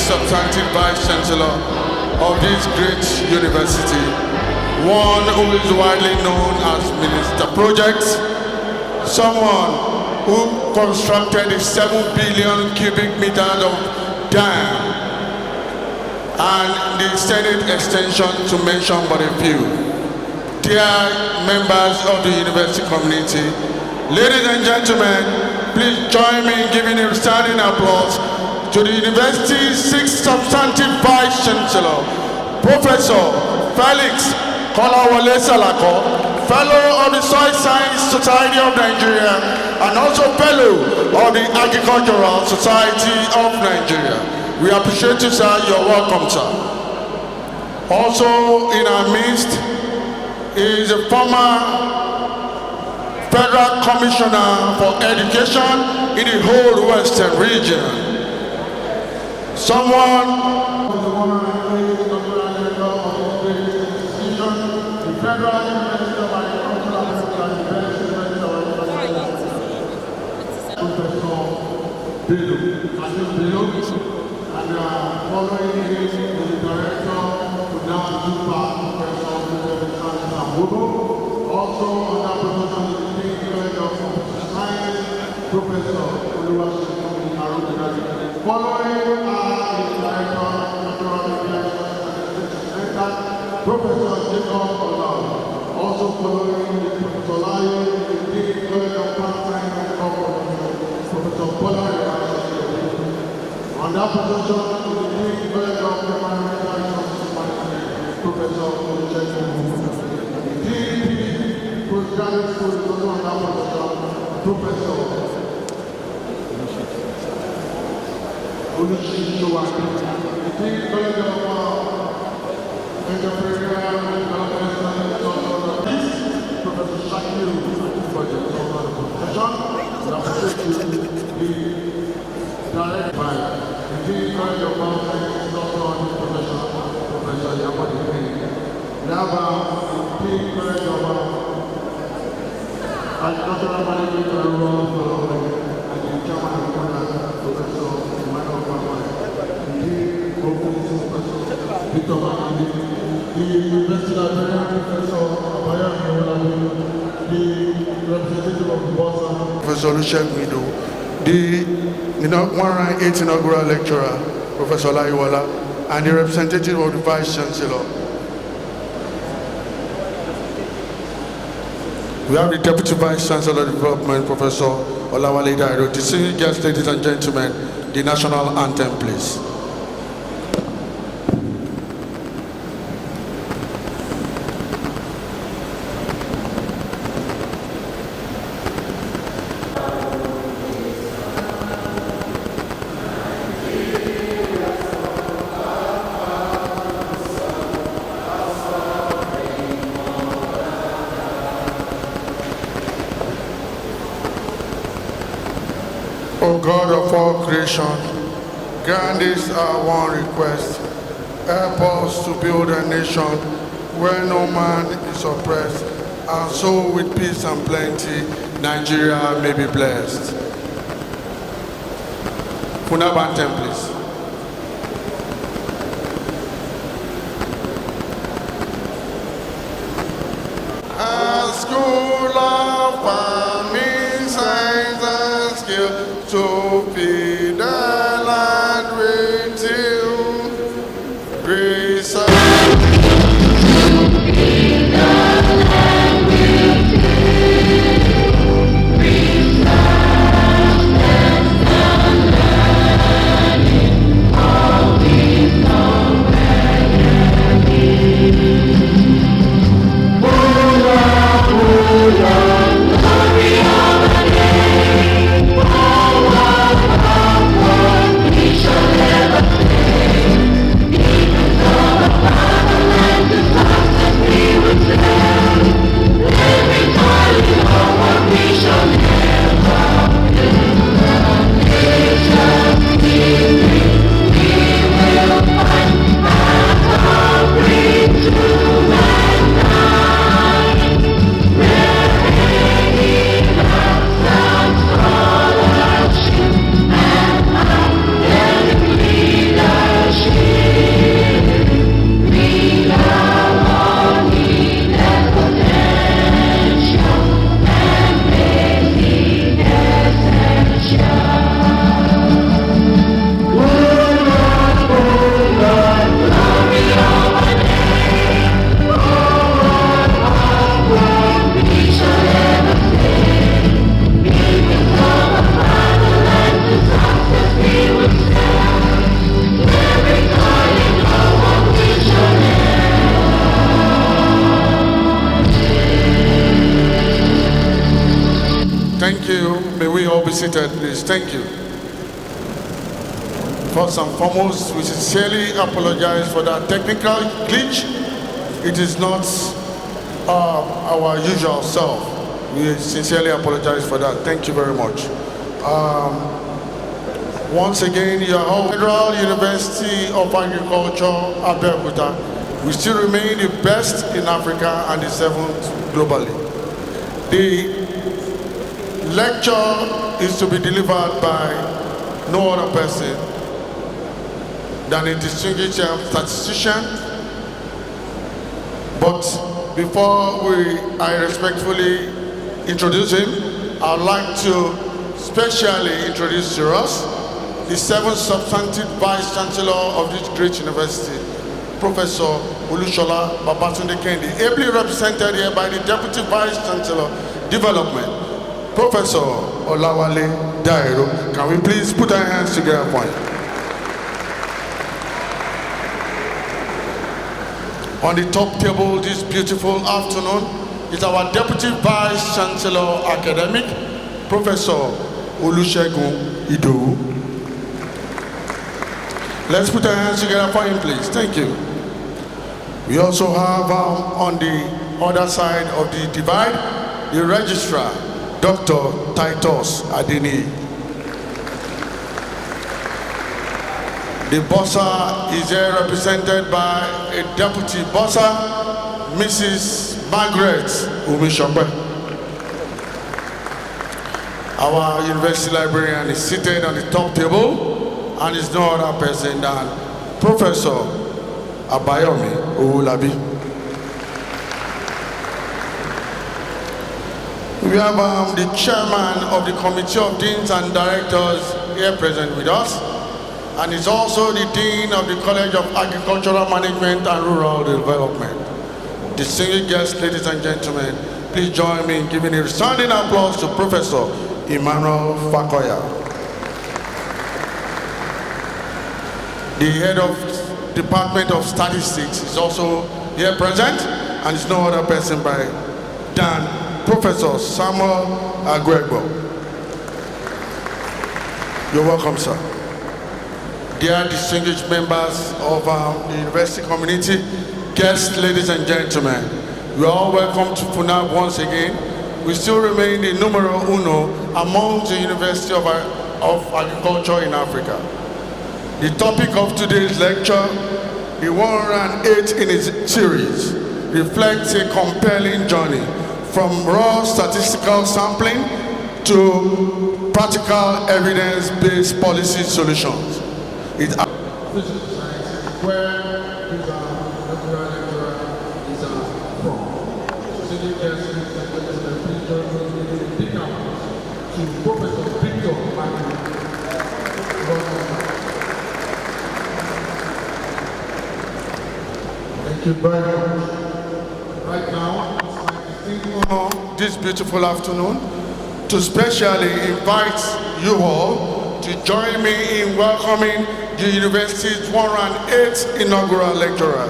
substantive Vice Chancellor of this great university, one who is widely known as Minister Projects, someone who constructed a 7 billion cubic meters of dam and the Senate extension, to mention but a few. Dear members of the university community, ladies and gentlemen, please join me in giving a standing applause to the university's sixth substantive Vice Chancellor, Professor Felix Kolawole Salako, Fellow of the Soil Science Society of Nigeria, and also Fellow of the Agricultural Society of Nigeria. We appreciate you, sir. You're welcome, sir. Also in our midst is a former Federal Commissioner for Education in the whole Western region. Someone and following him is the director who now took part, Professor e.satmoodle. Also on that position is the Dean College of Science, Professor Olaniyi Mathew Olayiwola. Following is the director of Natural Center, Professor Jacob Olaniyi. Also following is Professor Olayiwola, the Dean College of Science and Professor Bola. On that position, the Dean College of Environmental Sciences, Professor Olaniyi. The Dean Postgraduate School is also on that position, Professor Olaniyi Mathew. The Dean College of Entrepreneurial and Development Sciences, Professor Shakir, Project of the profession. The direct by the Dean College of Sciences, also on his profession, Professor Yamadi. Now, the Dean College of Agricultural Management and Rural Development, and the Chairman of Ghana, Professor Emmanuel Kwame. The Dean of Professor Victor Makinde. The University Librarian, Professor Abayo Olayiwola. The representative of the Bosa, Professor Olusegun, the 108th Inaugural Lecturer, Professor Olayiwola, and the representative of the Vice Chancellor. We have the Deputy Vice Chancellor of Development, Professor Olawale Dairo. Distinguished guests, ladies and gentlemen, the national anthem, please. O God of all creation, grant this our one request. Help us to build a nation where no man is oppressed, and so with peace and plenty, Nigeria may be blessed. Funab anthem, please. A school of farming, science and skill, to feed the land with till grace. Oh, Thank you. May we all be seated, please. Thank you. First and foremost, we sincerely apologize for that technical glitch. It is not our usual self. We sincerely apologize for that. Thank you very much. Once again, you are all Federal University of Agriculture, Abeokuta. We still remain the best in Africa and the 7th globally. The lecture is to be delivered by no other person than a distinguished statistician. But before I respectfully introduce him, I'd like to specially introduce to us the 7th substantive Vice Chancellor of this great university, Professor Olushola Babatunde Kendi, ably represented here by the Deputy Vice Chancellor, Development, Professor Olawale Dairo. Can we please put our hands together for him? On the top table this beautiful afternoon is our Deputy Vice Chancellor Academic, Professor Olusegun Idowu. Let's put our hands together for him, please. Thank you. We also have on the other side of the divide, the Registrar, Dr. Titus Adeni. The Bossa is here represented by a Deputy Bossa, Mrs. Margaret Umishope. Our university librarian is seated on the top table and is no other person than Professor Abayomi Owolabi. We have the chairman of the Committee of Deans and Directors here present with us, and is also the Dean of the College of Agricultural Management and Rural Development. Distinguished guests, ladies and gentlemen, please join me in giving a resounding applause to Professor Emmanuel Fakoya. The head of Department of Statistics is also here present, and is no other person than Professor Samuel Agwegbo. You're welcome, sir. Dear distinguished members of the university community, guests, ladies and gentlemen, you are all welcome to FUNAB once again. We still remain the numero uno among the University of Agriculture in Africa. The topic of today's lecture, the 108th in its series, reflects a compelling journey from raw statistical sampling to practical evidence-based policy solutions. It's where is our natural lecturer is from. Senior guest to Professor Victor Mathew. Thank you very much. Right now, it's my distinct honor this beautiful afternoon to specially invite you all to join me in welcoming the university's 108th inaugural lecturer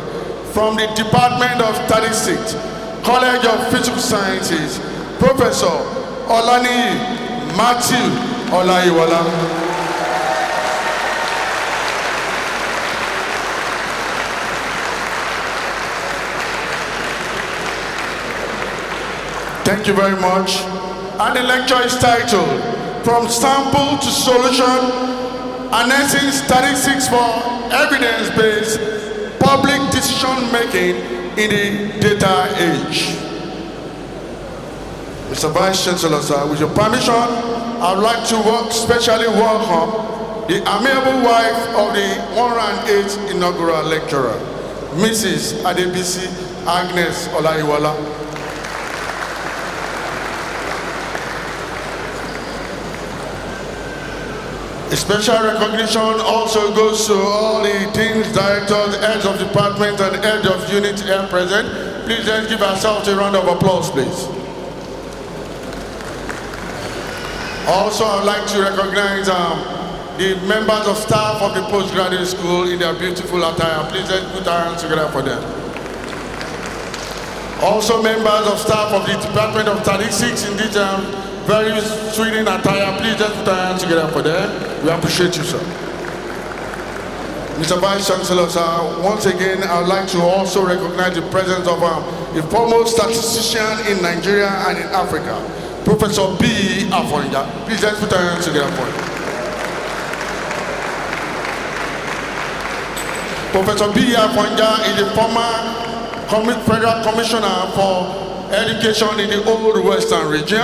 from the Department of Statistics, College of Physical Sciences, Professor Olaniyi Mathew Olayiwola. Thank you very much. And the lecture is titled, From Sample to Solution, Harnessing Statistics for Evidence-Based Public Decision-Making in the Data Age. Mr. Vice Chancellor, sir, with your permission, I would like to specially welcome the amiable wife of the 108th inaugural lecturer, Mrs. Adebisi Agnes Olayiwola. A special recognition also goes to all the deans, directors, heads of department, and heads of unit here present. Please let's give ourselves a round of applause, please. Also, I would like to recognize the members of staff of the postgraduate school in their beautiful attire. Please let's put our hands together for them. Also, members of staff of the Department of Statistics in this very sweet in attire. Please just put our hands together for them. We appreciate you, sir. Mr. Vice Chancellor, sir, once again, I would like to also recognize the presence of a foremost statistician in Nigeria and in Africa, Professor B. Afonja. Please just put our hands together for him. Professor B. Afonja is the former Federal Commissioner for Education in the Old Western Region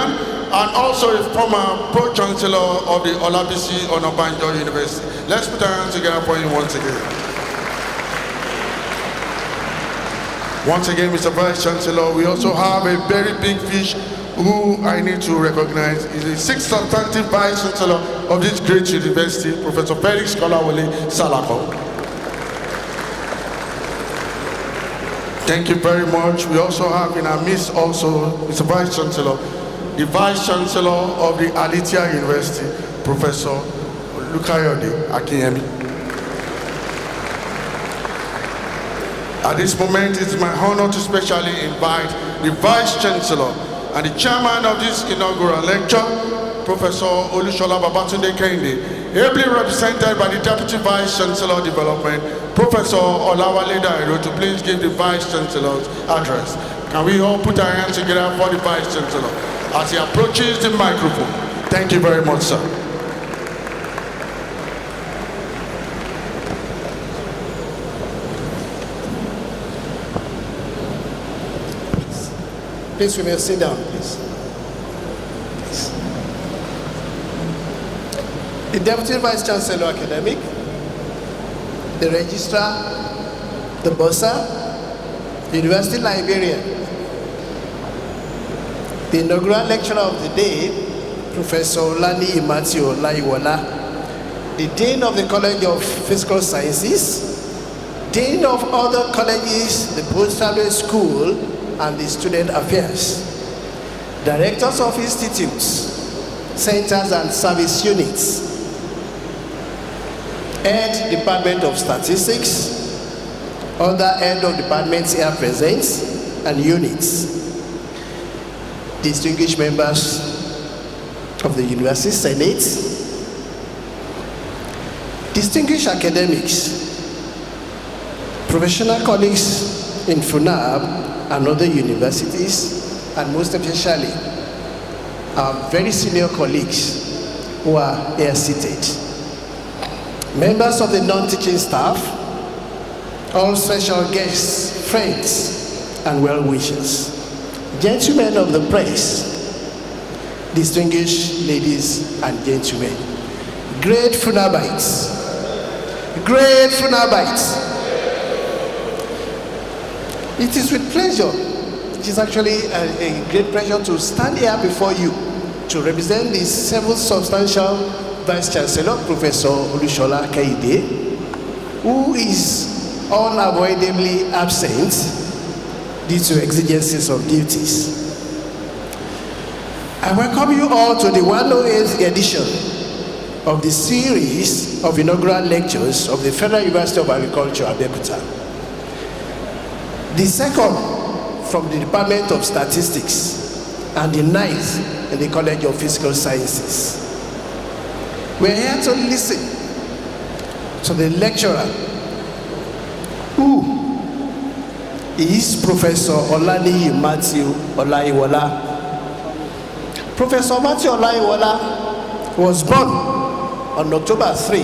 and also a former Pro-Chancellor of the Olabisi Onabanjo University. Let's put our hands together for him once again. Once again, Mr. Vice Chancellor, we also have a very big fish who I need to recognize. He's the sixth substantive Vice Chancellor of this great university, Professor Felix Kolawole Salako. Thank you very much. We also have in our midst also Mr. Vice Chancellor, the Vice Chancellor of the Alitia University, Professor Lukayode Akinyemi. At this moment, it's my honor to specially invite the Vice Chancellor and the Chairman of this inaugural lecture, Professor Olushola Babatunde Kehinde, ably represented by the Deputy Vice Chancellor of Development, Professor Olawale Dairo, to please give the Vice Chancellor's address. Can we all put our hands together for the Vice Chancellor as he approaches the microphone? Thank you very much, sir. Please, we may sit down, please. The Deputy Vice Chancellor Academic, the Registrar, the Bursar, the University Librarian, the Inaugural Lecturer of the Day, Professor Olaniyi Mathew Olayiwola, the Dean of the College of Physical Sciences, Dean of other colleges, the Postgraduate School, and the Student Affairs, Directors of Institutes, Centers and Service Units, Head Department of Statistics, other Head of Departments here present, and units, distinguished members of the University Senate, distinguished academics, professional colleagues in FUNAB and other universities, and most especially our very senior colleagues who are here seated. Members of the non-teaching staff, all special guests, friends, and well-wishers, gentlemen of the press, distinguished ladies and gentlemen, great Funabites, great Funabites. It is with pleasure, it is actually a great pleasure to stand here before you to represent the seventh substantial Vice Chancellor, Professor Olushola Kehinde, who is unavoidably absent due to exigencies of duties. I welcome you all to the 108th edition of the series of inaugural lectures of the Federal University of Agriculture, Abeokuta. The second from the Department of Statistics and the ninth in the College of Physical Sciences. We're here to listen to the lecturer who is Professor Olaniyi Mathew Olayiwola. Professor Mathew Olayiwola was born on October 3,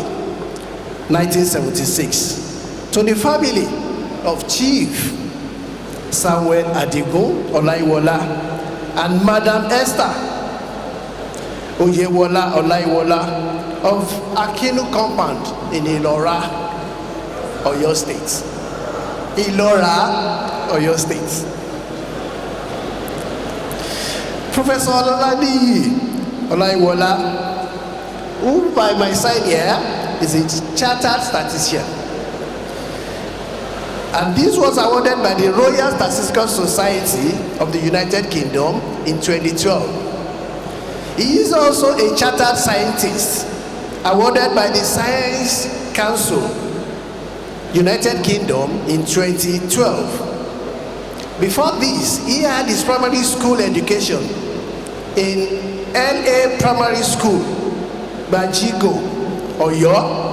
1976, to the family of Chief Samuel Adigun Olayiwola and Madam Esther Oyewola Olayiwola of Akinu Compound in Ilora, Oyo State. Ilora, Oyo State. Professor Olaniyi Olayiwola, who by my side here is a chartered statistician. And this was awarded by the Royal Statistical Society of the United Kingdom in 2012. He is also a chartered scientist awarded by the Science Council, United Kingdom in 2012. Before this, he had his primary school education in LA Primary School, Banjigo, Oyo,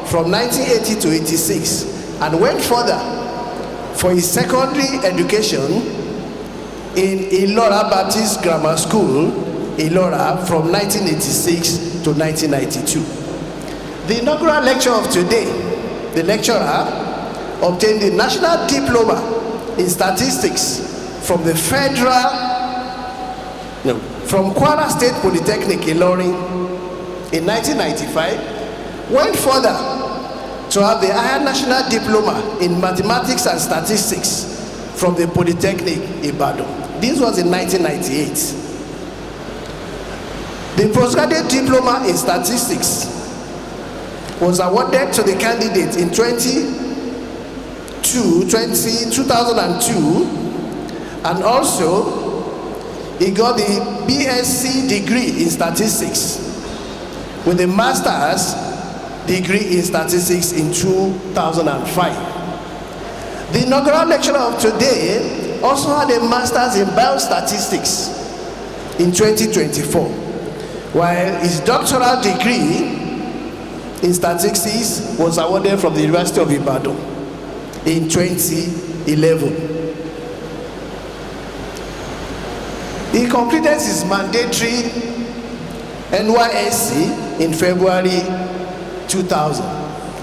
from 1980 to 86, and went further for his secondary education in Ilora Baptist Grammar School, Ilora, from 1986 to 1992. The inaugural lecture of today, the lecturer obtained the National Diploma in Statistics from the from Kwara State Polytechnic Ilorin in 1995, went further to have the higher national diploma in Mathematics and Statistics from the Polytechnic Ibadan. This was in 1998. The postgraduate diploma in Statistics was awarded to the candidate in 2002, and also he got the BSc degree in Statistics with a master's degree in Statistics in 2005. The inaugural lecturer of today also had a master's in biostatistics in 2024, while his doctoral degree in statistics was awarded from the University of Ibadan in 2011. He completed his mandatory NYSC in February 2000.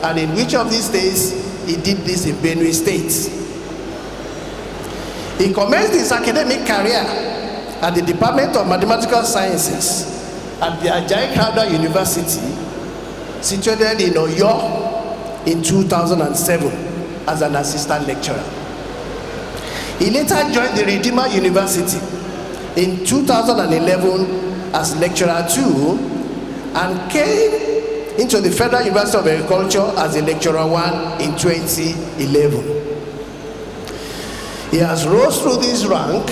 And in which of these states he did this? In Benue State. He commenced his academic career at the Department of Mathematical Sciences at the Ajayi Crowther University, situated in Oyo, in 2007 as an assistant lecturer. He later joined the Redeemer University in 2011 as lecturer 2, and came into the Federal University of Agriculture as a lecturer 1 in 2011. He has rose through this rank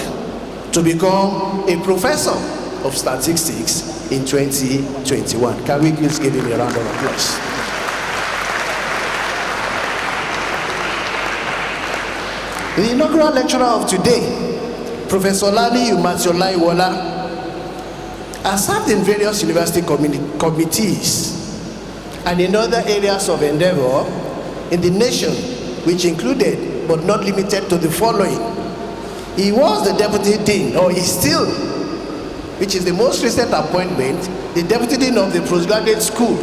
to become a professor of statistics in 2021. Can we please give him a round of applause? The inaugural lecturer of today, Professor Olaniyi Mathew Olayiwola, has served in various university committees and in other areas of endeavor in the nation, which included but not limited to the following. He was the deputy dean, or is still, which is the most recent appointment, the deputy dean of the postgraduate school.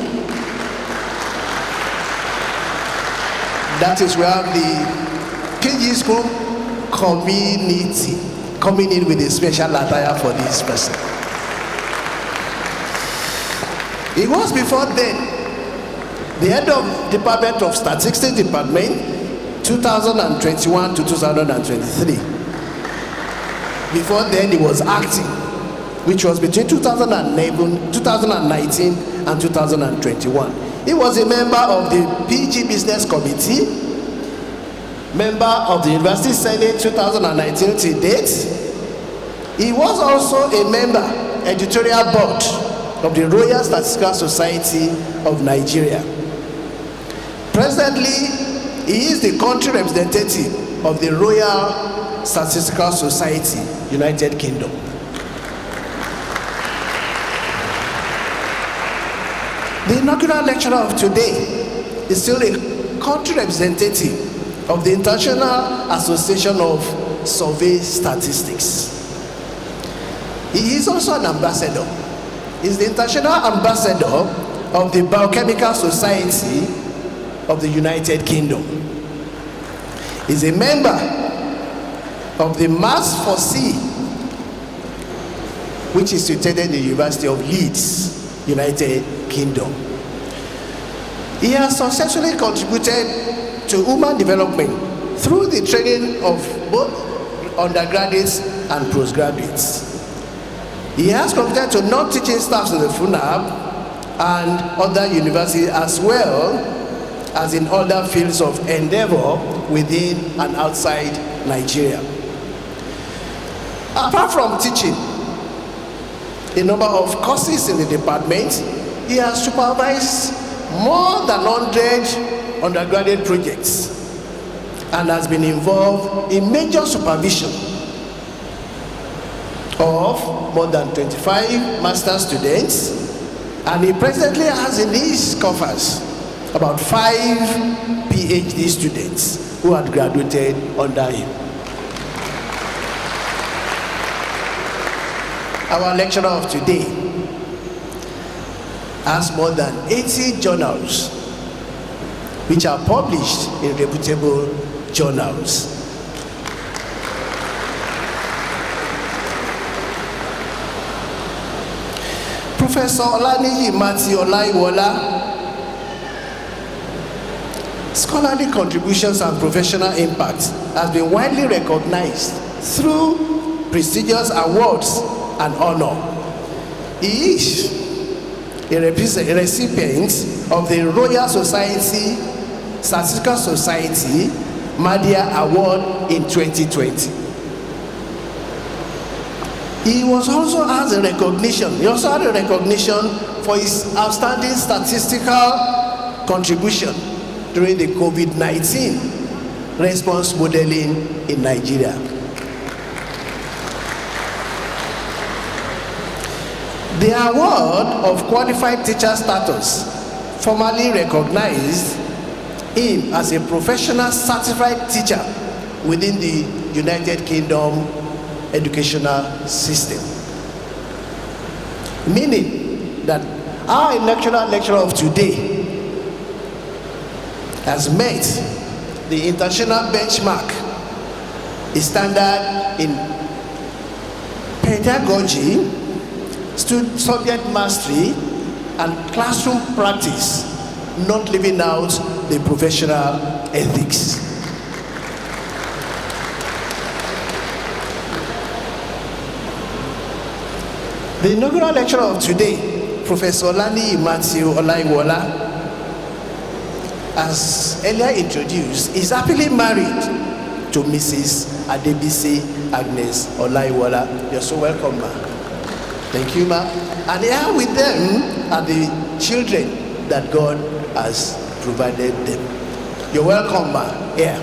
That is where the PG school community coming in with a special attire for this person. He was before then the head of Department of Statistics Department, 2021 to 2023. Before then, he was acting, which was between 2019 and 2021. He was a member of the PG Business Committee, member of the University Senate 2019 to date. He was also a member, editorial board of the Royal Statistical Society of Nigeria. Presently, he is the country representative of the Royal Statistical Society, United Kingdom. The inaugural lecturer of today is still a country representative of the International Association of Survey Statistics. He is also an ambassador. He is the international ambassador of the Biochemical Society of the United Kingdom. He is a member of the Maths for C, which is situated in the University of Leeds, United Kingdom. He has successfully contributed to human development through the training of both undergraduates and postgraduates. He has contributed to non-teaching staffs in the FUNAB and other universities, as well as in other fields of endeavor within and outside Nigeria. Apart from teaching a number of courses in the department, he has supervised more than 100 undergraduate projects and has been involved in major supervision of more than 25 master students, and he presently has in his coffers about 5 PhD students who had graduated under him. Our lecturer of today has more than 80 journals which are published in reputable journals. Professor Olaniyi Mathew Olayiwola, scholarly contributions and professional impact has been widely recognized through prestigious awards and honor. He is a recipient of the Royal Society, Statistical Society, Madia Award in 2020. He also had a recognition for his outstanding statistical contribution during the COVID-19 response modeling in Nigeria. The award of qualified teacher status formally recognized him as a professional certified teacher within the United Kingdom educational system. Meaning that our inaugural lecturer of today has met the international benchmark, a standard in pedagogy, subject mastery, and classroom practice, not leaving out the professional ethics. The inaugural lecturer of today, Professor Olaniyi Mathew Olayiwola, as earlier introduced, is happily married to Mrs. Adebisi Agnes Olayiwola. You're so welcome, ma. Thank you, ma. And here with them are the children that God has provided them. You're welcome, ma. Here.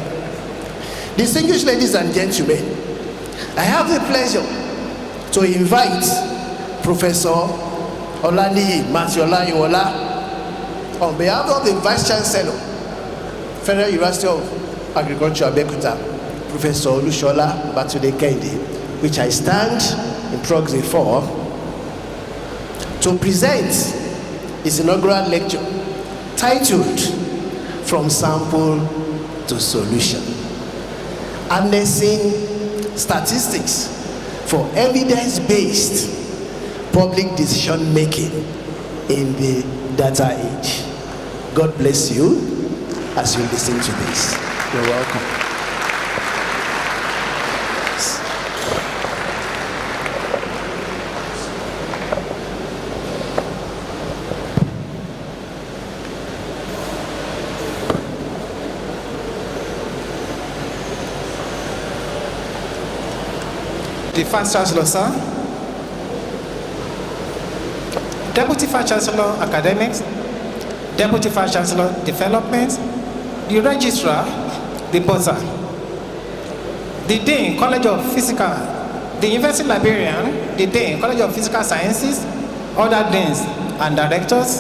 Distinguished ladies and gentlemen, I have the pleasure to invite Professor Olaniyi Mathew Olayiwola on behalf of the Vice Chancellor, Federal University of Agriculture, Abeokuta, Professor Olushola Batude Kehinde, which I stand in proxy for, to present his inaugural lecture titled From Sample to Solution, Harnessing Statistics for Evidence-Based Public Decision-Making in the Data Age. God bless you as you listen to this. You're welcome. The Vice Chancellor, sir. Deputy Vice Chancellor, Academics. Deputy Vice Chancellor, Development. The Registrar, the Bursar. The Dean, College of Physical. The University Librarian, the Dean, College of Physical Sciences. Other Deans and Directors.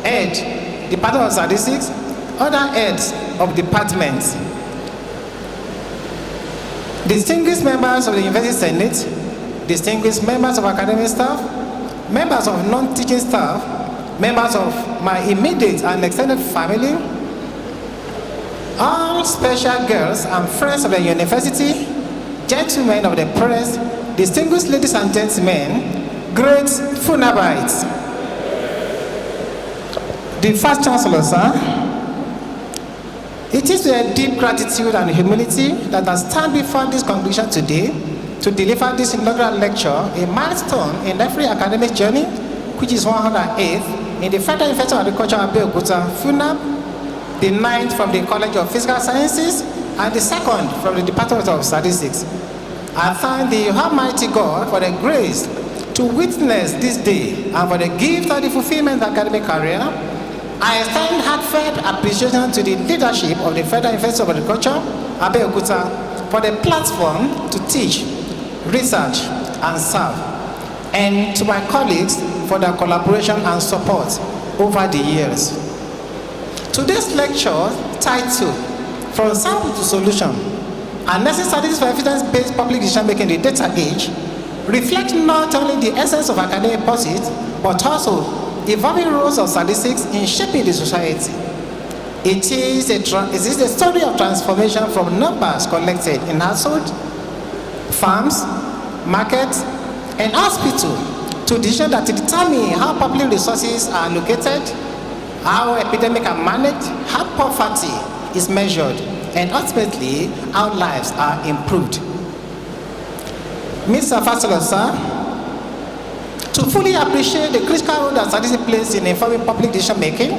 Head, Department of Statistics. Other heads of departments. Distinguished members of the University Senate, distinguished members of academic staff, members of non-teaching staff, members of my immediate and extended family, all special girls and friends of the university, gentlemen of the press, distinguished ladies and gentlemen, great Funabites. The Vice Chancellor, sir. It is with a deep gratitude and humility that I stand before this congregation today to deliver this inaugural lecture, a milestone in every academic journey, which is 108th in the Federal University of Agriculture, Abeokuta, FUNAB, the 9th from the College of Physical Sciences, and the 2nd from the Department of Statistics. I thank the Almighty God for the grace to witness this day and for the gift of the fulfillment of academic career. I extend heartfelt appreciation to the leadership of the Federal University of Agriculture, Abeokuta, for the platform to teach, research, and serve, and to my colleagues for their collaboration and support over the years. Today's lecture, titled From Sample to Solution, Analysis Strategies for Evidence-Based Public Decision-Making in the Data Age, reflects not only the essence of academic pursuits, but also evolving roles of statistics in shaping the society. It is a story of transformation from numbers collected in households, farms, markets, and hospitals to decisions that determine how public resources are allocated, how epidemics are managed, how poverty is measured, and ultimately how lives are improved. Mr. Fasola, sir, to fully appreciate the critical role that statistics plays in informing public decision making,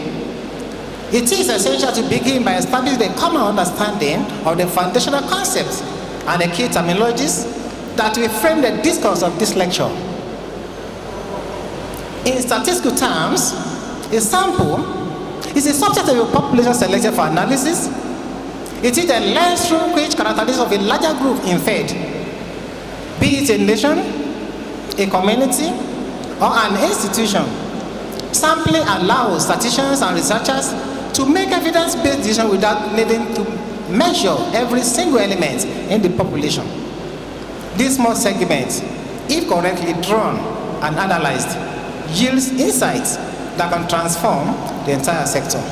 it is essential to begin by establishing a common understanding of the foundational concepts and the key terminologies that will frame the discourse of this lecture. In statistical terms, a sample is a subset of a population selected for analysis. It is the lens through which characteristics of a larger group inferred, be it a nation, a community, or an institution. Sampling allows statisticians and researchers to make evidence-based decisions without needing to measure every single element in the population. This small segment, if correctly drawn and analyzed, yields insights that can transform the entire sector.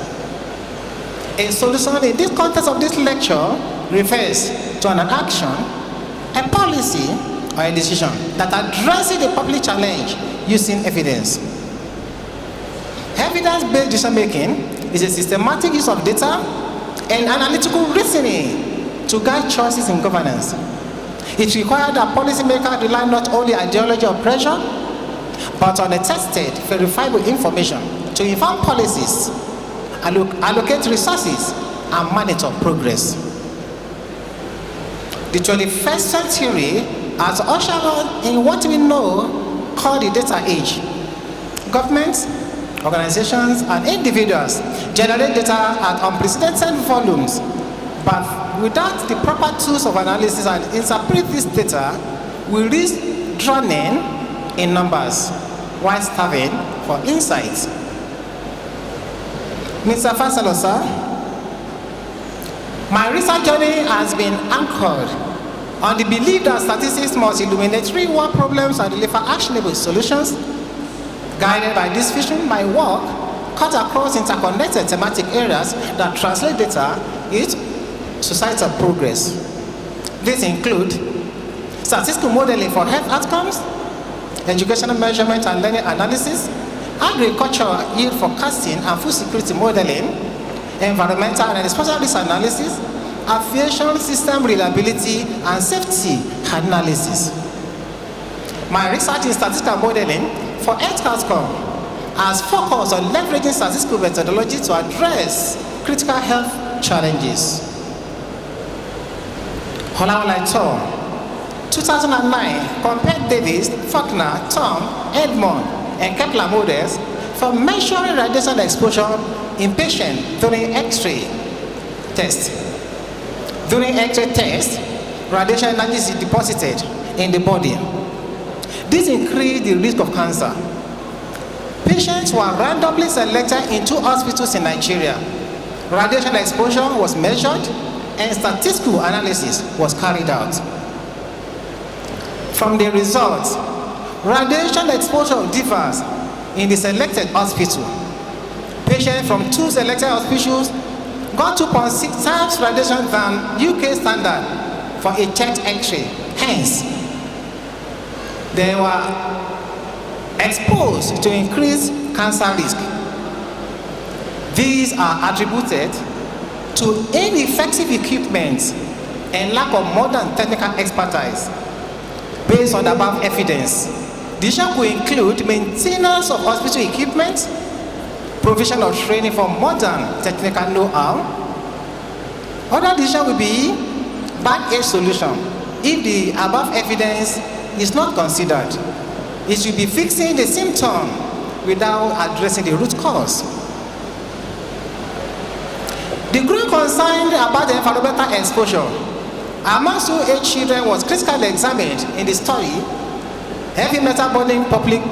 A solution in this context of this lecture refers to an action, a policy, or a decision that addresses the public challenge using evidence. Evidence-based decision-making is a systematic use of data and analytical reasoning to guide choices in governance. It requires that policymakers rely not only on ideology or pressure, but on a tested, verifiable information to inform policies, allocate resources, and monitor progress. The 21st century has ushered us in what we know called the data age. Governments, organizations, and individuals generate data at unprecedented volumes, but without the proper tools of analysis and interpret this data, we risk drowning in numbers while starving for insights. Mr. Fasola, sir, my research journey has been anchored on the belief that statistics must illuminate real-world problems and deliver actionable solutions. Guided by this vision, my work cut across interconnected thematic areas that translate data into societal progress. These include statistical modeling for health outcomes, educational measurement and learning analysis, agricultural yield forecasting and food security modeling, environmental and exposure risk analysis, aviation system reliability and safety analysis. My research in statistical modeling for health outcome has focused on leveraging statistical methodology to address critical health challenges. Olayiwola 2009 compared Davis, Faulkner, Tom, Edmond, and Kepler models for measuring radiation exposure in patients during X-ray test. During X-ray test, radiation energy is deposited in the body. This increased the risk of cancer. Patients were randomly selected in 2 hospitals in Nigeria. Radiation exposure was measured and statistical analysis was carried out. From the results, radiation exposure differs in the selected hospital. Patients from 2 selected hospitals got 2.6 times radiation than UK standard for a checked X-ray. Hence, they were exposed to increased cancer risk. These are attributed to ineffective equipment and lack of modern technical expertise. Based on the above evidence, decision could include maintenance of hospital equipment, provision of training for modern technical know-how. Other decision will be band-aid solution if the above evidence is not considered. It should be fixing the symptom without addressing the root cause. The growing concern about the environmental exposure amongst 8 children was critically examined in the study heavy metal burning public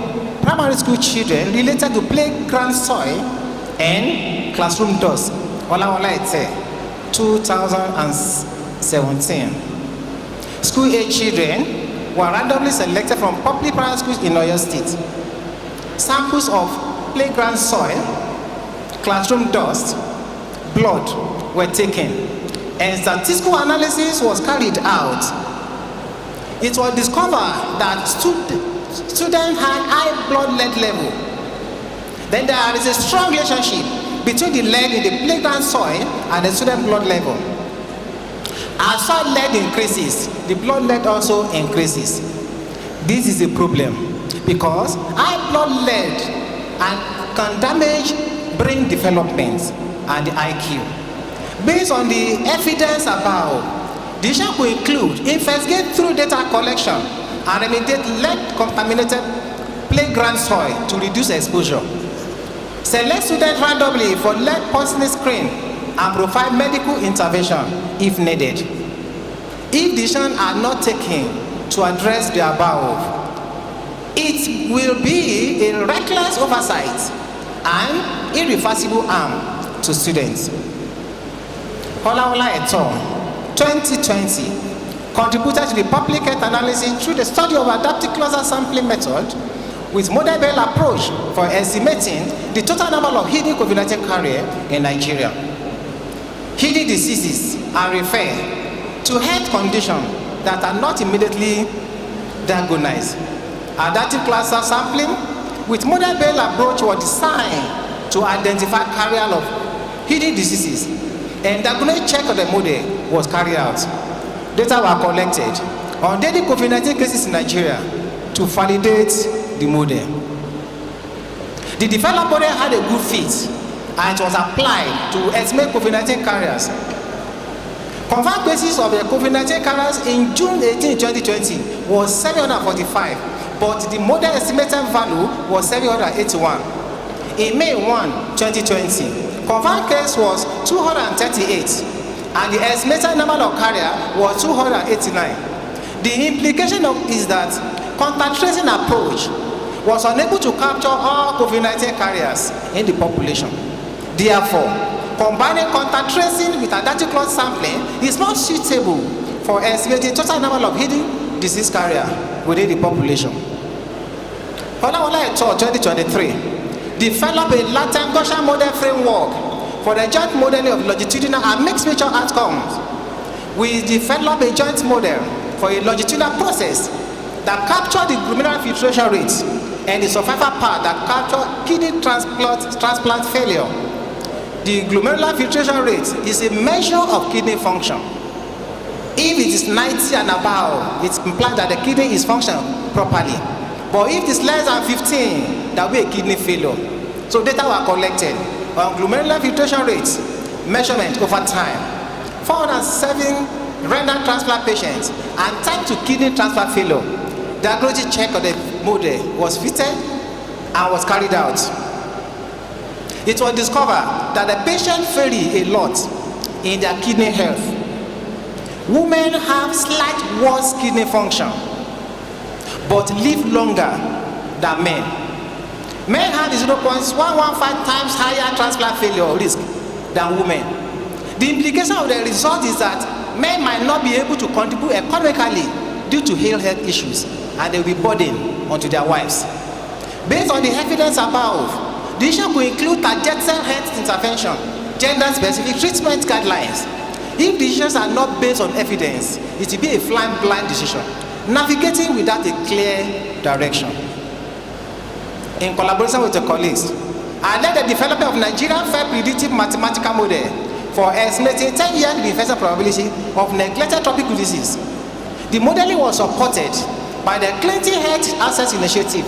primary school children related to playground soil and classroom dust. Olayiwola 2017. School age children were randomly selected from public primary schools in Oyo State. Samples of playground soil, classroom dust, blood were taken, and statistical analysis was carried out. It was discovered that students had high blood lead level. Then there is a strong relationship between the lead in the playground soil and the student blood level. As soil lead increases, the blood lead also increases. This is a problem because high blood lead can damage brain development and the IQ. Based on the evidence above, the decision will include investigate through data collection and remediate lead-contaminated playground soil to reduce exposure. Select students randomly for lead poisoning screen and provide medical intervention if needed. If decisions are not taken to address the above, it will be a reckless oversight and irreversible harm to students. Olayiwola 2020 contributed to the public health analysis through the study of adaptive cluster sampling method with model-based approach for estimating the total number of hidden COVID-19 carriers in Nigeria. Hidden diseases are referred to health conditions that are not immediately diagnosed. Adaptive cluster sampling with model-based approach was designed to identify carriers of hidden diseases, and diagnostic check of the model was carried out. Data were collected on daily COVID-19 cases in Nigeria to validate the model. The developed model had a good fit and it was applied to estimate COVID-19 carriers. Confirmed cases of the COVID-19 carriers in June 18, 2020 was 745, but the model estimated value was 781. In May 1, 2020, confirmed case was 238, and the estimated number of carriers was 289. The implication is that contact tracing approach was unable to capture all COVID-19 carriers in the population. Therefore, combining contact tracing with adaptive cluster sampling is not suitable for estimating total number of hidden disease carriers within the population. Olayiwola 2023 developed a latent Gaussian model framework for the joint modeling of longitudinal and mixed feature outcomes. We developed a joint model for a longitudinal process that captured the glomerular filtration rates and the survival part that captured kidney transplant failure. The glomerular filtration rate is a measure of kidney function. If it is 90 and above, it implies that the kidney is functioning properly. But if it is less than 15, there will be a kidney failure. So data were collected on glomerular filtration rates, measurement over time, 407 renal transplant patients, and time to kidney transplant failure. Diagnostic check of the model was fitted and was carried out. It was discovered that the patient vary a lot in their kidney health. Women have slight worse kidney function, but live longer than men. Men have 0.115 times higher transplant failure risk than women. The implication of the result is that men might not be able to contribute economically due to health issues, and they will be burdened onto their wives. Based on the evidence above, the issue will include targeted health intervention, gender-specific treatment guidelines. If decisions are not based on evidence, it will be a flying blind decision, navigating without a clear direction. In collaboration with the colleagues, I led the development of Nigerian Fair Predictive Mathematical Model for estimating 10-year reinfection probability of neglected tropical disease. The modeling was supported by the Clinton Health Access Initiative.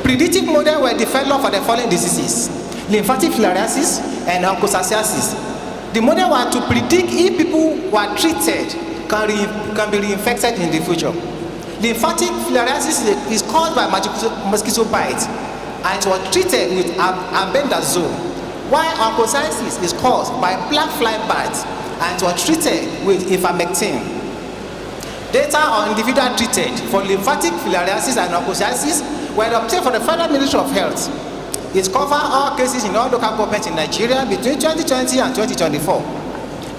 Predictive models were developed for the following diseases: lymphatic filariasis and onchocerciasis. The model was to predict if people who are treated can be reinfected in the future. Lymphatic filariasis is caused by mosquito bite and it was treated with albendazole, while onchocerciasis is caused by black fly bite and it was treated with ivermectin. Data on individuals treated for lymphatic filariasis and onchocerciasis were obtained from the Federal Ministry of Health. It covers all cases in all local governments in Nigeria between 2020 and 2024.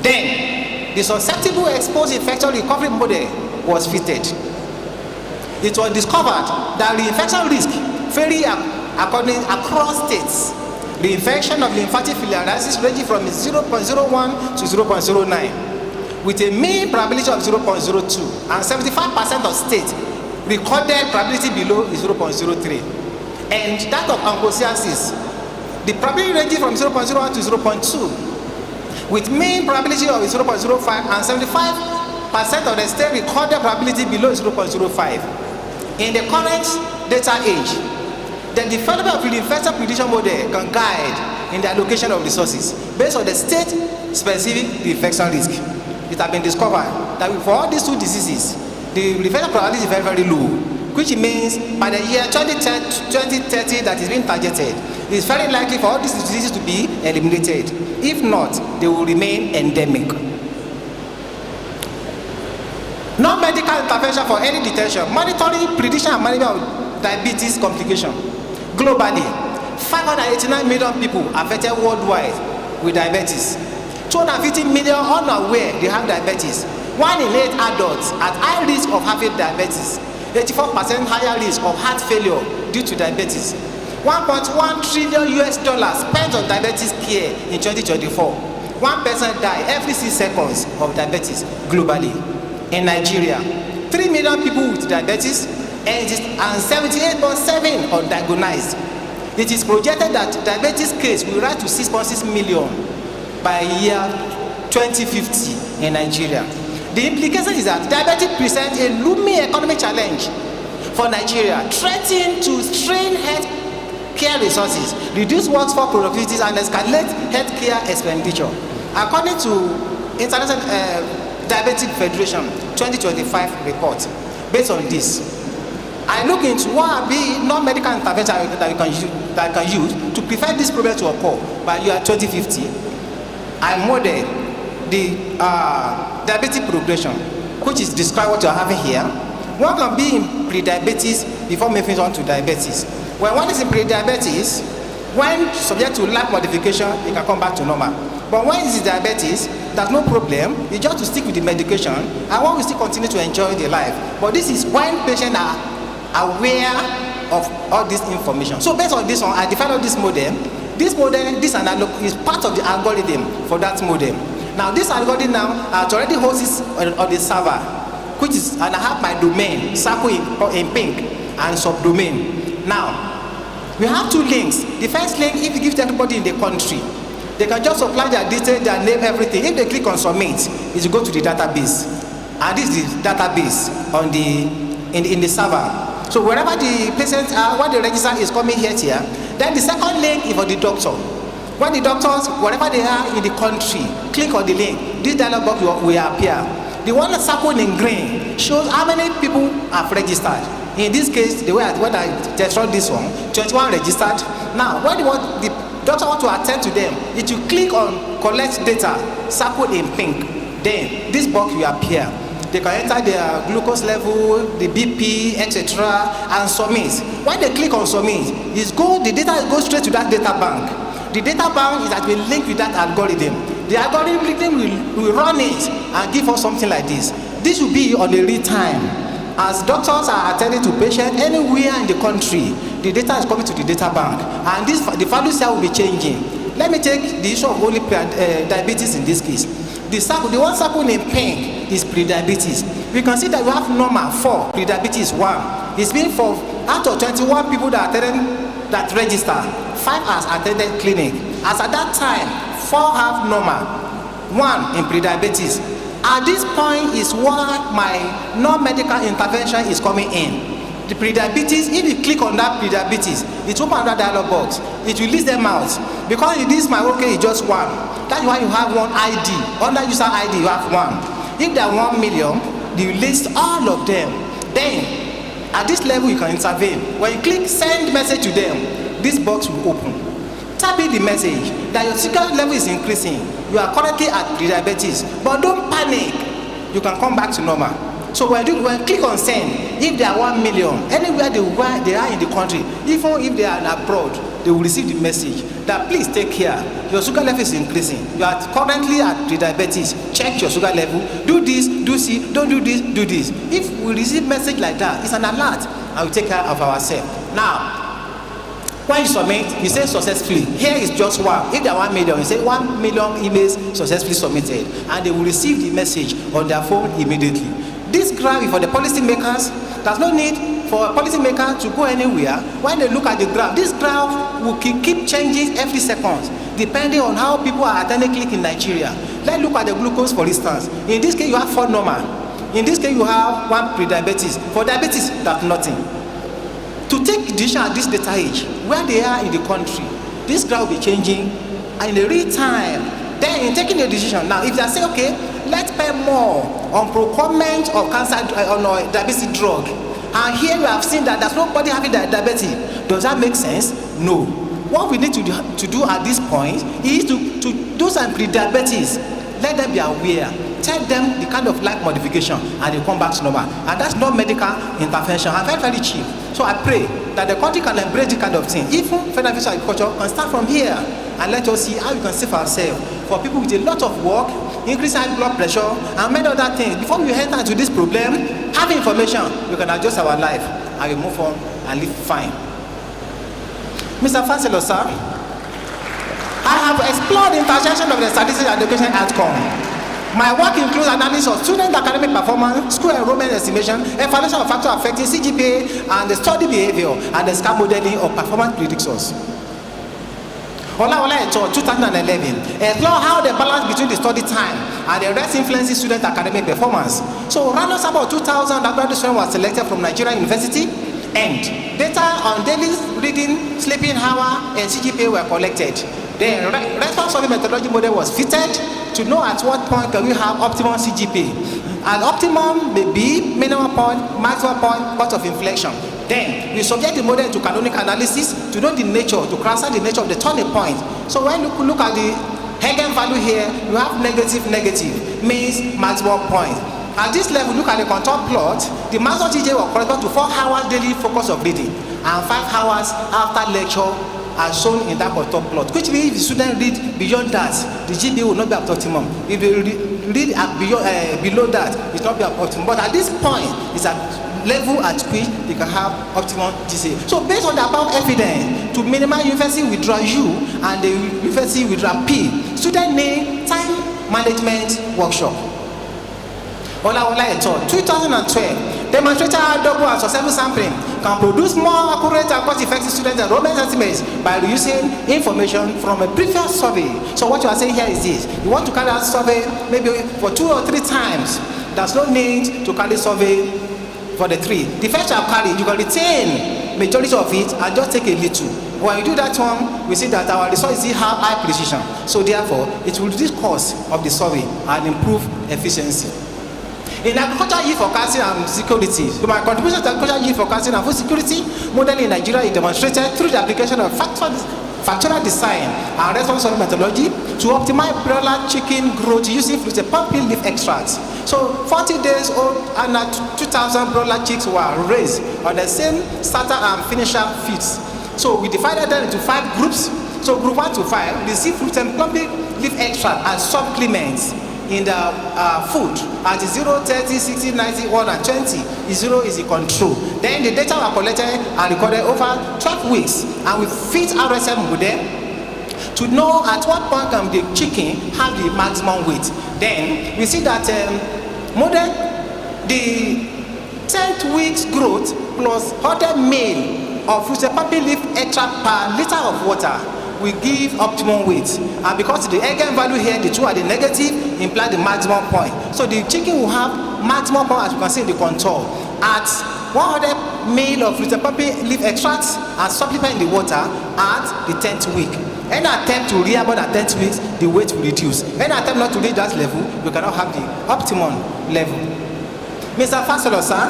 Then, the susceptible exposed infection recovery model was fitted. It was discovered that the infection risk vary across states. The infection of lymphatic filariasis ranging from 0.01 to 0.09, with a mean probability of 0.02, and 75% of states recorded probability below 0.03. And that of onchocerciasis, the probability ranging from 0.01 to 0.2, with mean probability of 0.05 and 75% of the state recorded probability below 0.05. In the current data age, the development of the infection prediction model can guide in the allocation of resources based on the state-specific infection risk. It has been discovered that for all these two diseases, the infection probability is very, very low, which means by the year 2030 that is being targeted, it is very likely for all these diseases to be eliminated. If not, they will remain endemic. Non-medical intervention for early detection, monitoring, prediction, and management of diabetes complication. Globally, 589 million people affected worldwide with diabetes. 250 million unaware they have diabetes. 1 in 8 adults at high risk of having diabetes. 84% higher risk of heart failure due to diabetes. $1.1 trillion spent on diabetes care in 2024. 1 person died every 6 seconds of diabetes globally. In Nigeria, 3 million people with diabetes and 78.7 undiagnosed. It is projected that diabetes case will rise to 6.6 million by year 2050 in Nigeria. The implication is that diabetes presents a looming economic challenge for Nigeria, threatening to strain health care resources, reduce workforce productivity, and escalate healthcare expenditure. According to International Diabetic Federation 2025 report, based on this, I look into what are the non-medical interventions that we can use to prevent this problem to occur by year 2050. I model the diabetic progression, which is described what you are having here. One can be in pre-diabetes before moving on to diabetes. When one is in pre-diabetes, when subject to life modification, it can come back to normal. But when it is diabetes, there's no problem. You just to stick with the medication, and one will still continue to enjoy the life. But this is when patients are aware of all this information. So based on this one, I developed this model. This model, this analog is part of the algorithm for that model. Now this algorithm now it already hosts on the server, which is, and I have my domain, circle in pink, and subdomain. Now, we have 2 links. The first link, if you give to everybody in the country, they can just supply their details, their name, everything. If they click on submit, it will go to the database. And this is the database on in the server. So wherever the patients are, when the register is coming here, then the second link is for the doctor. When the doctors, wherever they are in the country, click on the link, this dialog box will appear. The one that's circled in green shows how many people have registered. In this case, the way when I tested this one, 21 registered. Now, when the doctor want to attend to them, it will click on collect data, circled in pink. Then this box will appear. They can enter their glucose level, the BP, etc., and submit. When they click on submit, the data goes straight to that data bank. The data bank is that will link with that algorithm. The algorithm will run it and give us something like this. This will be on a real time. As doctors are attending to patients anywhere in the country, the data is coming to the data bank, and the values here will be changing. Let me take the issue of only diabetes in this case. The one circled in pink is pre-diabetes. We can see that we have normal 4, pre-diabetes 1. It's been for out of 21 people that register, 5 has attended clinic. As at that time, 4 have normal, 1 in pre-diabetes. At this point is why my non-medical intervention is coming in. The pre-diabetes, if you click on that pre-diabetes, it opens that dialog box. It will list them out. Because in this my okay is just 1. That's why you have 1 ID. Under user ID you have 1. If there are 1 million, you list all of them. Then at this level you can intervene. When you click send message to them, this box will open. Type in the message that your sugar level is increasing. You are currently at pre-diabetes, but don't panic. You can come back to normal. So when click on send, if they are 1 million, anywhere they are in the country, even if they are abroad, they will receive the message that please take care. Your sugar level is increasing. You are currently at pre-diabetes. Check your sugar level. Do this, do see, don't do this, do this. If we receive message like that, it's an alert, and we take care of ourselves. Now, when you submit, you say successfully. Here is just one. If there are 1 million, you say 1 million emails successfully submitted, and they will receive the message on their phone immediately. This graph is for the policy makers. There's no need for a policy maker to go anywhere. When they look at the graph, this graph will keep changing every second, depending on how people are attending click in Nigeria. Let's look at the glucose, for instance. In this case, you have 4 normal. In this case, you have 1 pre-diabetes. For diabetes, that's nothing. To take decision at this data age, where they are in the country, this graph will be changing in the real time. Then in taking a decision, now if they say, okay, let's pay more on procurement of cancer on diabetes drug, and here we have seen that there's nobody having diabetes, does that make sense? No. What we need to do at this point is to do some pre-diabetes, let them be aware, tell them the kind of life modification, and they come back to normal. And that's not medical intervention, and very, very cheap. So I pray that the country can embrace this kind of thing. Even Federal Ministry of Agriculture can start from here, and let us see how we can save ourselves. For people with a lot of work, increase high blood pressure, and many other things, before we enter into this problem, have information, we can adjust our life, and we move on and live fine. Mr. Chancellor, sir, I have explored the intersection of the statistics and education outcome. My work includes analysis of student academic performance, school enrollment estimation, evaluation of factors affecting CGPA, and the study behavior, and the SCAR modeling of performance predictors. Olaniyi 2011 explore how the balance between the study time and the rest influences student academic performance. So random sample of 2,000 undergraduate students was selected from Nigeria University, and data on daily reading, sleeping hour, and CGPA were collected. The response survey methodology model was fitted to know at what point can we have optimum CGPA. And optimum may be minimum point, maximum point, cost of inflection. Then we subject the model to canonical analysis to know the nature, to classify the nature of the turning point. So when you look at the eigenvalue here, you have negative, means maximum point. At this level, look at the contour plot. The maximum GPA will correspond to 4 hours daily focus of reading and 5 hours after lecture, as shown in that contour plot. Which means if the student read beyond that, the GPA will not be at optimum. If they read below that, it will not be at optimum. But at this point, it's at level at which they can have optimum GPA. So based on the above evidence, to minimize university withdrawal U and the university withdrawal P, student name time management workshop. Olaniyi 2012 demonstrated how double and successful sampling can produce more accurate and cost-effective student enrollment estimates by reusing information from a previous survey. So what you are saying here is this: you want to carry out survey maybe for 2 or 3 times. There's no need to carry survey for the 3. The first you have carried, you can retain majority of it and just take a little. When you do that one, we see that our results have high precision. So therefore, it will reduce cost of the survey and improve efficiency. In agricultural yield forecasting and security, so my contribution to agricultural yield forecasting and food security modeling in Nigeria is demonstrated through the application of factorial design and response methodology to optimize broiler chicken growth using pumpkin leaf extracts. So 40 days old and 2,000 broiler chicks were raised on the same starter and finisher feeds. So we divided them into 5 groups. So group 1 to 5 receive pumpkin leaf extract and supplements in the food at 0, 30, 60, 90, 1, and 20. 0 is the control. Then the data were collected and recorded over 12 weeks, and we fit RSM model to know at what point can the chicken have the maximum weight. Then we see that model the 10th week's growth plus 100 ml of pumpkin leaf extract per liter of water will give optimum weight, and because the eigenvalue here, the 2 are the negative, imply the maximum point. So the chicken will have maximum point, as you can see in the contour, at 100 ml of pumpkin leaf extracts and supplement in the water at the 10th week. Any attempt to rear more than 10th weeks, the weight will reduce. Any attempt not to reach that level, you cannot have the optimum level. Mr. Chancellor, sir,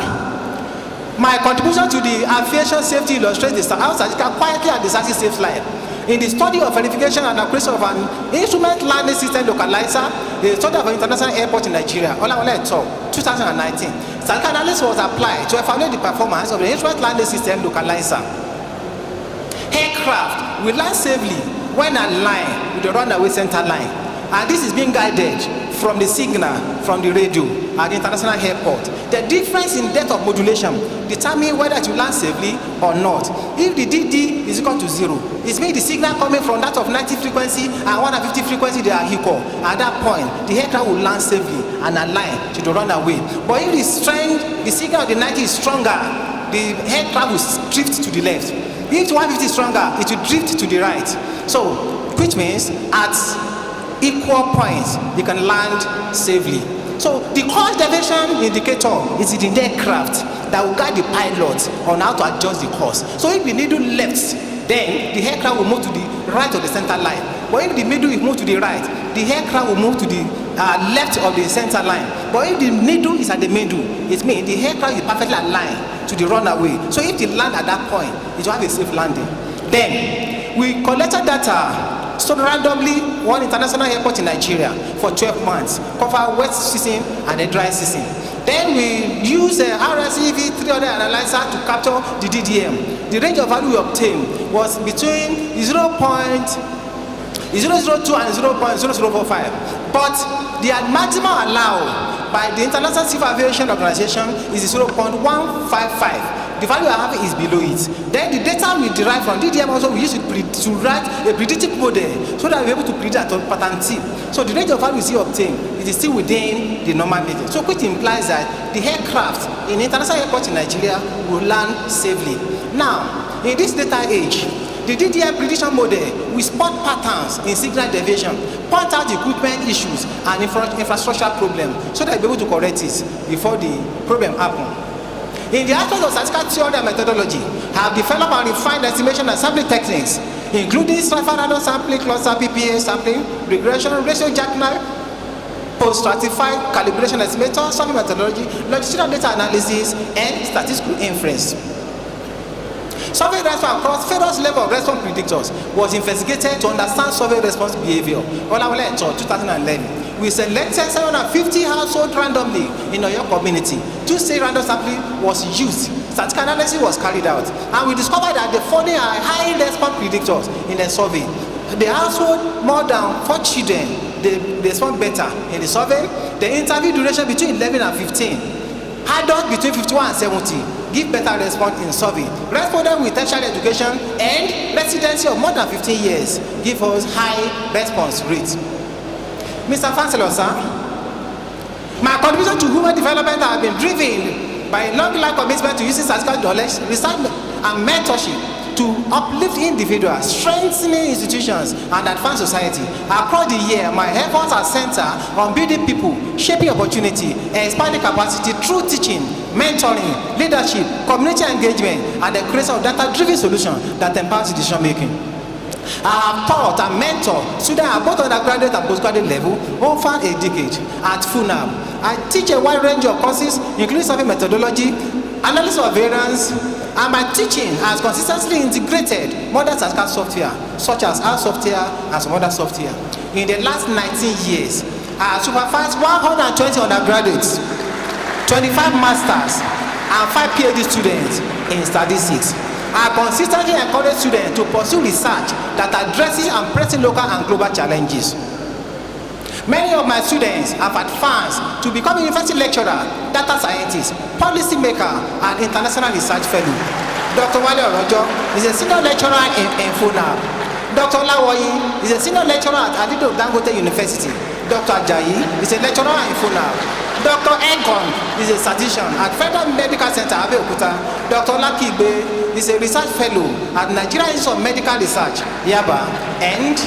My contribution to the aviation safety illustrates how statistical quietly and decisively saves life. In the study of verification and accuracy of an instrument landing system localizer, the study of an international airport in Nigeria, Olaniyi 2019, statistical analysis was applied to evaluate the performance of the instrument landing system localizer. Aircraft will land safely when aligned with the runaway center line, and this is being guided from the signal from the radio at the international airport. The difference in depth of modulation determines whether it will land safely or not. If the DD is equal to 0, it means the signal coming from that of 90 frequency and 150 frequency, they are equal. At that point, the aircraft will land safely and align to the runaway. But if the strength, the signal of the 90 is stronger, the aircraft will drift to the left. If the 150 is stronger, it will drift to the right. So, which means at equal points, you can land safely. So the course deviation indicator is in the aircraft that will guide the pilot on how to adjust the course. So if the needle left, then the aircraft will move to the right of the center line. But if the needle is moved to the right, the aircraft will move to the left of the center line. But if the needle is at the middle, it means the aircraft is perfectly aligned to the runaway. So if they land at that point, it will have a safe landing. Then we collected data stored randomly one international airport in Nigeria for 12 months, cover wet season and the dry season. Then we use a RSEV 300 analyzer to capture the DDM. The range of value we obtained was between 0.002 and 0.0045, but the maximum allowed by the International Civil Aviation Organization is 0.155. The value I have is below it. Then the data we derive from DDM also we use it to write a predictive model so that we're able to predict at pattern T. So the range of value we see obtained is still within the normal limit. So which implies that the aircraft in international airports in Nigeria will land safely. Now, in this data age, the DDM prediction model will spot patterns in signal deviation, point out equipment issues and infrastructure problems so that we're able to correct it before the problem happens. In the aspect of statistical theory and methodology, I have developed and refined estimation and sampling techniques, including stratified random sampling, cluster PPA sampling, regression, ratio jackknife, post-stratified calibration estimator, sampling methodology, longitudinal data analysis, and statistical inference. Survey response across various levels of response predictors was investigated to understand survey response behavior. Olaniyi 2011. We selected 750 households randomly in our community. 2-stage random sampling was used. Statistical analysis was carried out. And we discovered that the following are high response predictors in the survey. The household, more than 4 children, they respond better in the survey. The interview duration between 11 and 15. Adults between 51 and 70 give better response in survey. Respondents with tertiary education and residency of more than 15 years give us high response rates. Mr. Chancellor, sir, my contribution to human development has been driven by a long-life commitment to using statistical knowledge, research, and mentorship to uplift individuals, strengthening institutions, and advance society. Across the year, my efforts are centered on building people, shaping opportunity, and expanding capacity through teaching, mentoring, leadership, community engagement, and the creation of data-driven solutions that empowers decision-making. I have taught and mentored students at both undergraduate and postgraduate level over a decade at FUNAB. I teach a wide range of courses, including survey methodology, analysis of variance, and my teaching has consistently integrated modern statistical software, such as our software and some other software. In the last 19 years, I have supervised 120 undergraduates, 25 masters, and 5 PhD students in statistics. I consistently encourage students to pursue research that addresses and pressing local and global challenges. Many of my students have advanced to become university lecturer, data scientist, policy maker, and international research fellow. Dr. Wale Orojo is a senior lecturer in FUNAB. Dr. Olawoyi is a senior lecturer at Alido Dangote University. Dr. Ajayi is a lecturer in FUNAB. Dr. Egon is a statistician at Federal Medical Center, Abeokuta. Dr. Olakigbe is a research fellow at Nigeria Institute of Medical Research, Yaba. And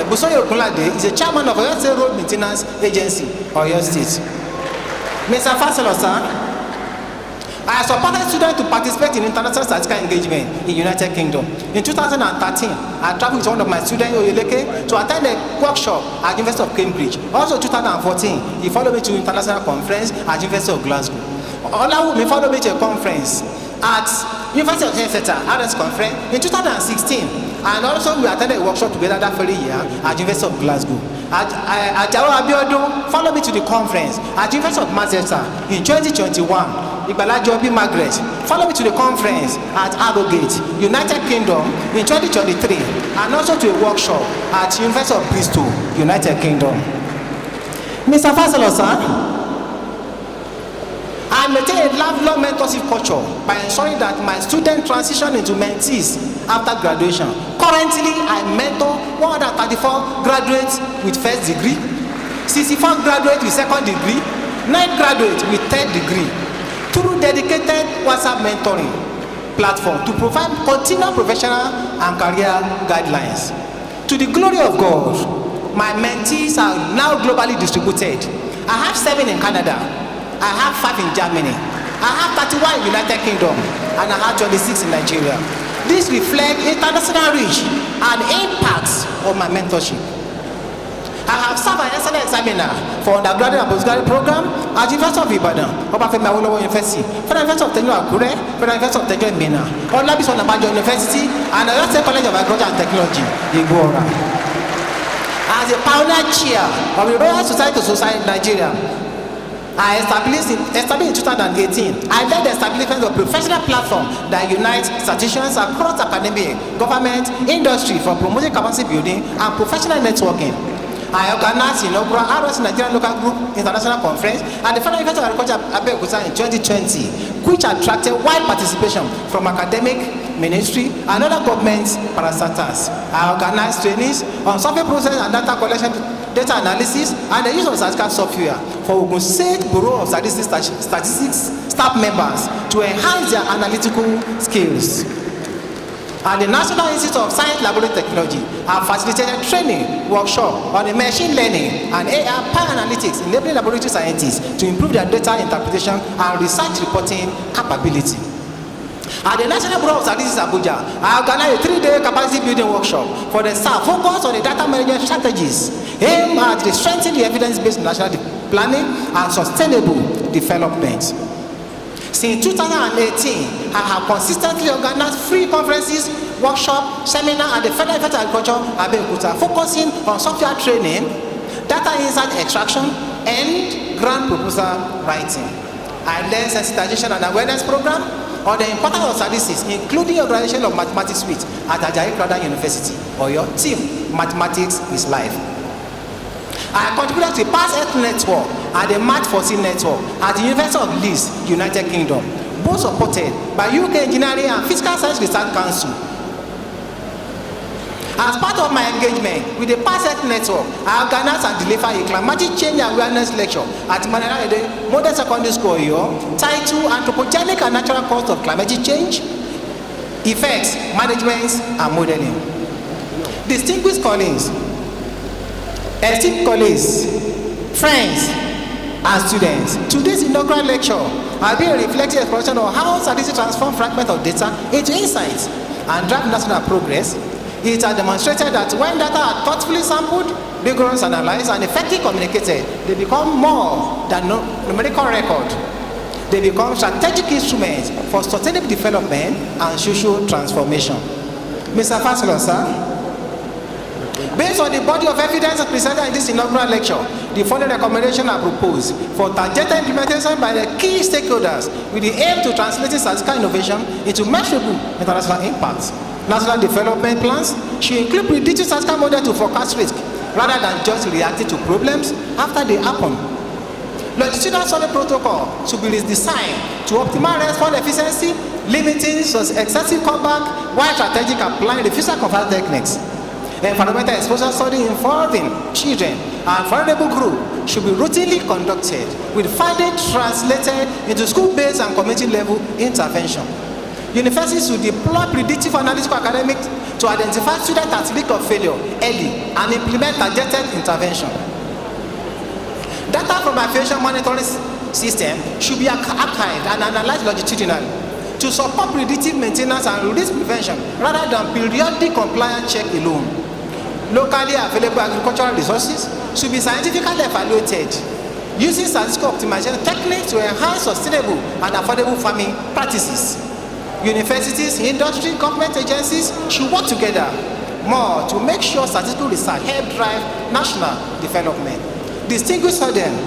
Busoye Ogunlade is a chairman of Oyo State Road Maintenance Agency, Oyo State. Mr. Chancellor, sir, I supported students to participate in international statistical engagement in United Kingdom. In 2013, I traveled with one of my students, Oyeleke, to attend a workshop at University of Cambridge. Also 2014, he followed me to international conference at University of Glasgow. Olawumi followed me to a conference at University of Exeter, RS conference in 2016, and also we attended a workshop together that very year at University of Glasgow. Ajao Abiodun followed me to the conference at University of Manchester in 2021. Igbalajobi Margaret followed me to the conference at Harrogate, United Kingdom in 2023, and also to a workshop at University of Bristol, United Kingdom. Mr. Fasolo, sir, I maintain a lifelong mentorship culture by ensuring that my students transition into mentees after graduation. Currently, I mentor 134 graduates with first degree, 64 graduates with second degree, 9 graduates with third degree, through dedicated WhatsApp mentoring platform to provide continual professional and career guidelines. To the glory of God, my mentees are now globally distributed. I have 7 in Canada, I have 5 in Germany, I have 31 in United Kingdom, and I have 26 in Nigeria. This reflects international reach and impacts of my mentorship. I have served as an excellent examiner for undergraduate and postgraduate program at University of Ibadan, Obafemi Awolowo University, Federal University of Technology Akure, Federal University of Technology Minna, Olabisi Onabanjo University, and the State College of Agriculture and Technology, Igboora. As a pioneer chair of the Royal Society of Society in Nigeria, I established in 2018. I led the establishment of a professional platform that unites statisticians across academia, government, industry for promoting capacity building and professional networking. I organized Inaugural RS Nigerian Local Group International Conference at the Federal University of Agriculture Abeokuta in 2020, which attracted wide participation from academic, ministry, and other government parastatals. I organized trainings on software process and data collection, data analysis, and the use of statistical software for Ogun State Bureau of Statistics staff members to enhance their analytical skills. And the National Institute of Science Laboratory Technology have facilitated training workshop on the machine learning and AI power analytics, enabling laboratory scientists to improve their data interpretation and research reporting capability. At the National Bureau of Statistics Abuja, I organized a 3-day capacity building workshop for the staff focused on the data management strategies aimed at strengthening the evidence-based national planning and sustainable development. Since 2018, I have consistently organized free conferences, workshops, seminars at the Federal University of Agriculture, Abeokuta, focusing on software training, data insight extraction, and grant proposal writing. I led sensitization and awareness program on the importance of statistics, including organization of mathematics suite at Ajayi Crowther University, or your team, Mathematics is Life. I contributed to the Pass Earth Network and the Math 14 Network at the University of Leeds, United Kingdom, both supported by UK Engineering and Physical Science Research Council. As part of my engagement with the Pass Earth Network, I organized and delivered a climate change awareness lecture at Manara Modern Secondary School, titled Anthropogenic and Natural Cost of Climate Change, Effects, Management, and Modeling. Distinguished colleagues, esteemed colleagues, friends, and students, today's inaugural lecture will be a reflective exploration of how statistics transform fragments of data into insights and drive national progress. It has demonstrated that when data are thoughtfully sampled, rigorous analyzed, and effectively communicated, they become more than numerical record. They become strategic instruments for sustainable development and social transformation. Mr. Fasolo, sir, based on the body of evidence presented in this inaugural lecture, the following recommendations are proposed for targeted implementation by the key stakeholders with the aim to translate statistical innovation into measurable international impacts. National development plans should include predictive statistical models to forecast risk rather than just reacting to problems after they happen. Longitudinal survey protocol should be designed to optimize response efficiency, limiting excessive callback while strategic applying diffuser conversion techniques. Environmental exposure study involving children and vulnerable groups should be routinely conducted with findings translated into school-based and community-level intervention. Universities should deploy predictive analytical academics to identify students at risk of failure early and implement targeted intervention. Data from aviation monitoring system should be archived and analyzed longitudinally to support predictive maintenance and risk prevention rather than periodic compliance check alone. Locally available agricultural resources should be scientifically evaluated using statistical optimization techniques to enhance sustainable and affordable farming practices. Universities, industry, government agencies should work together more to make sure statistical research help drive national development. Distinguished audience,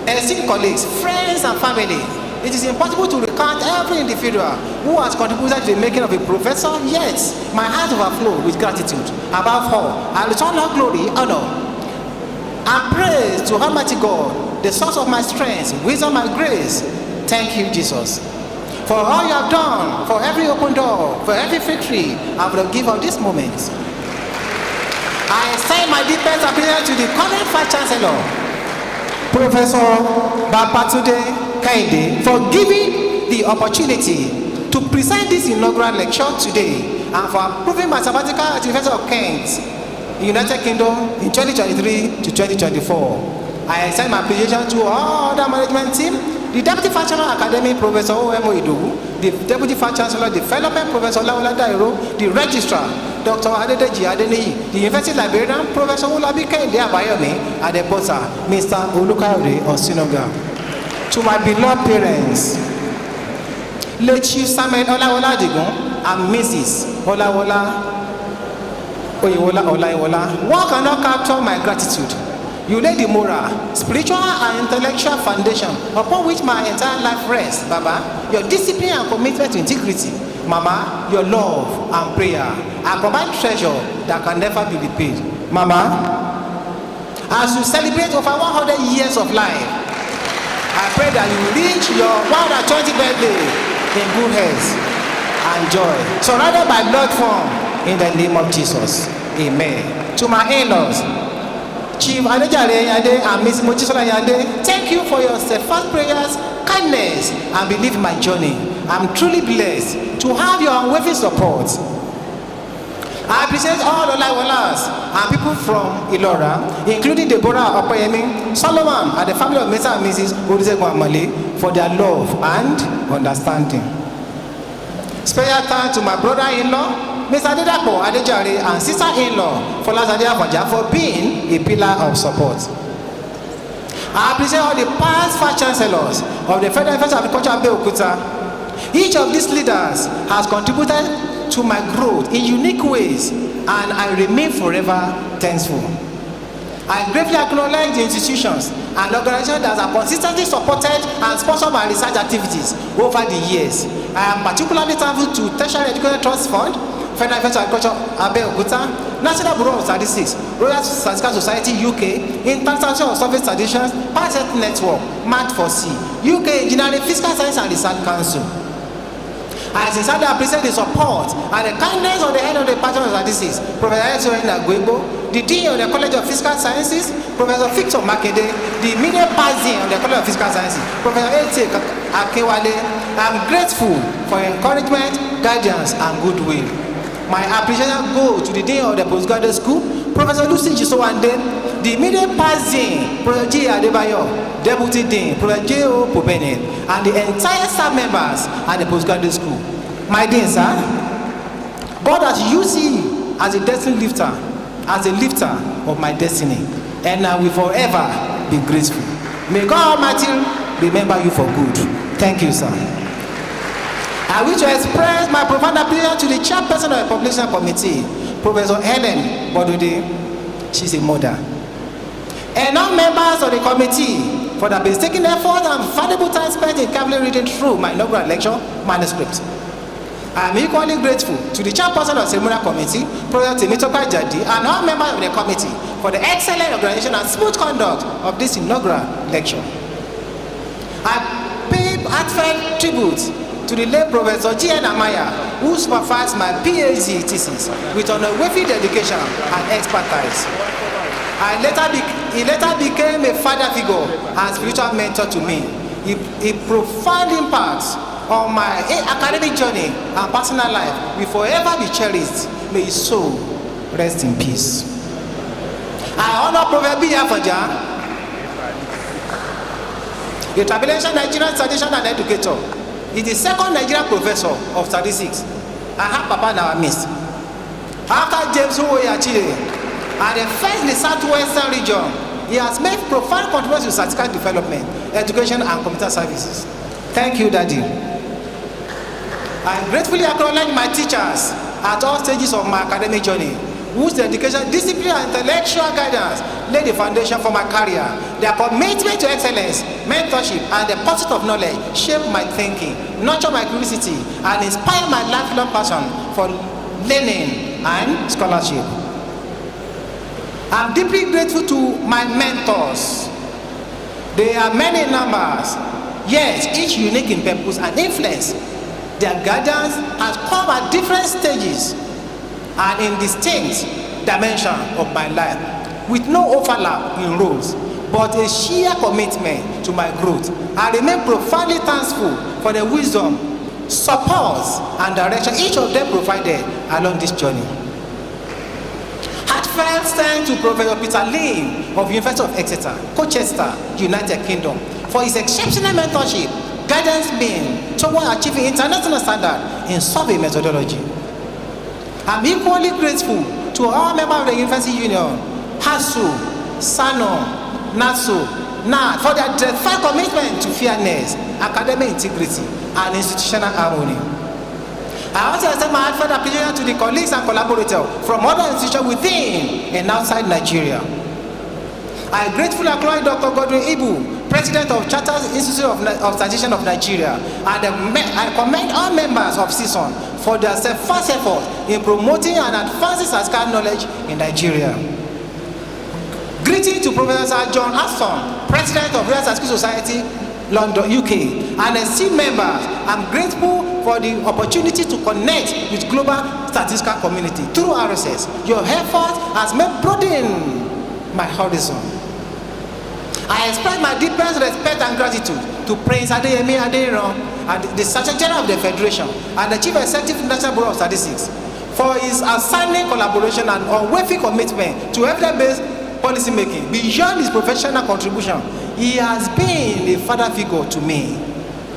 esteemed colleagues, friends and family, it is impossible to recount every individual who has contributed to the making of a professor, yet my heart overflows with gratitude. Above all, I return all glory, honor, and praise to Almighty God, the source of my strength, wisdom and grace. Thank you, Jesus, for all you have done, for every open door, for every victory, and for the gift of this moment. I extend my deepest appreciation to the current Vice Chancellor, Professor Babatunde Kehinde, for giving the opportunity to present this inaugural lecture today and for approving my sabbatical at the University of Kent, United Kingdom in 2023 to 2024. I extend my appreciation to all the management team, the Deputy Vice Chancellor Academy, Professor O.M. Idowu, the Deputy Vice Chancellor Development, Professor Olayiwola Dairo, the Registrar, Dr. Adedeji Adeniyi, the University Librarian, Professor Olabi Kehinde Abayomi, and the Bossa, Mr. Olukayode Osinoga. To my beloved parents, late Chief Samuel Olayiwola Adigun and Mrs. Olayiwola, one cannot capture my gratitude. You lay the moral, spiritual and intellectual foundation upon which my entire life rests, Baba. Your discipline and commitment to integrity, Mama, your love and prayer are combined treasure that can never be repaid. Mama, as you celebrate over 100 years of life, I pray that you reach your 120th birthday in good health and joy, surrounded by blood form, in the name of Jesus. Amen. To my in-laws, Chief Adejare Yande and Ms. Mojisola Yande, thank you for your steadfast prayers, kindness, and belief in my journey. I'm truly blessed to have your unwavering support. I appreciate all Olayiwolas and people from Ilora, including Deborah Opoyemi, Solomon, and the family of Mr. and Mrs. Olusegun Amale for their love and understanding. Special thanks to my brother-in-law, Mr. Adedapo Adejare, and sister-in-law, Folazade Afonja, for being a pillar of support. I appreciate all the past Vice Chancellors of the Federal University of Agriculture Abeokuta. Each of these leaders has contributed to my growth in unique ways, and I remain forever thankful. I gratefully acknowledge the institutions and organizations that have consistently supported and sponsored my research activities over the years. I am particularly thankful to Tertiary Education Trust Fund, Federal University of Agriculture Abeokuta, National Bureau of Statistics, Royal Statistical Society UK, International Survey Statisticians, Patent Network, MAT4C, UK Engineering, Fiscal Science and Research Council. I sincerely appreciate the support and the kindness of the head of the Department of Statistics, Professor Inaugural, the Dean of the College of Fiscal Sciences, Professor Victor Makinde, the Media Dean of the College of Fiscal Sciences, Professor A.T. Akewale. I'm grateful for your encouragement, guidance, and goodwill. My appreciation goes to the Dean of the Postgraduate School, Professor Lucy Jisowande, the Media Dean, Professor G. Adebayo, Deputy Dean, Professor J. O. Popene, and the entire staff members at the Postgraduate School. My dear sir, God has used you as a destiny lifter, as a lifter of my destiny, and I will forever be grateful. May God Almighty remember you for good. Thank you, sir. I wish to express my profound appreciation to the chairperson of the Publication Committee, Professor Helen Bodode. She's a mother. And all members of the committee for the painstaking effort and valuable time spent in carefully reading through my inaugural lecture manuscript. I am equally grateful to the chairperson of the ceremonial committee, Professor Temitope Jadi, and all members of the committee for the excellent organization and smooth conduct of this inaugural lecture. I pay heartfelt tribute to the late Professor G.N. Amaya, who supervised my PhD thesis with unwavering dedication and expertise. He later became a father figure and spiritual mentor to me. He profound impact on my academic journey and personal life will forever be cherished. May his soul rest in peace. I honor Professor B. Afonja, a tribulation Nigerian statistician and educator. He's the second Nigerian professor of statistics. I have Papa in our midst. After James Owoye Achille, and the first in the southwestern region he has made profound contributions to statistical development, education, and computer services. Thank you, Daddy. I gratefully acknowledge my teachers at all stages of my academic journey, whose dedication, discipline, and intellectual guidance laid the foundation for my career. Their commitment to excellence, mentorship, and the pursuit of knowledge shaped my thinking, nurtured my curiosity, and inspired my lifelong passion for learning and scholarship. I'm deeply grateful to my mentors. They are many in numbers, yet each unique in purpose and influence. Their guidance has come at different stages and in distinct dimensions of my life, with no overlap in roles, but a sheer commitment to my growth. I remain profoundly thankful for the wisdom, support, and direction each of them provided along this journey. Heartfelt thanks to Professor Peter Lim of University of Exeter, Colchester, United Kingdom, for his exceptional mentorship, guidance mean toward achieving international standard in survey methodology. I'm equally grateful to all members of the University Union, HASU, SANO, NASU, NAD for their defiant commitment to fairness, academic integrity, and institutional harmony. I also extend my heartfelt appreciation to the colleagues and collaborators from other institutions within and outside Nigeria. I gratefully acknowledge Dr. Godwin Ibu, President of Chartered Institute of Statisticians of Nigeria, and I commend all members of CSON for their steadfast effort in promoting and advancing statistical knowledge in Nigeria. Greetings to Professor John Aston, President of Royal Statistical Society, London, UK, and esteemed members. I'm grateful for the opportunity to connect with global statistical community through RSS. Your effort has made broaden my horizon. I express my deepest respect and gratitude to Prince Adeyemi Adeniran, and the Secretary General of the Federation and the Chief Executive National Bureau of Statistics for his outstanding collaboration and unwavering commitment to evidence-based policy making. Beyond his professional contribution, he has been a father figure to me,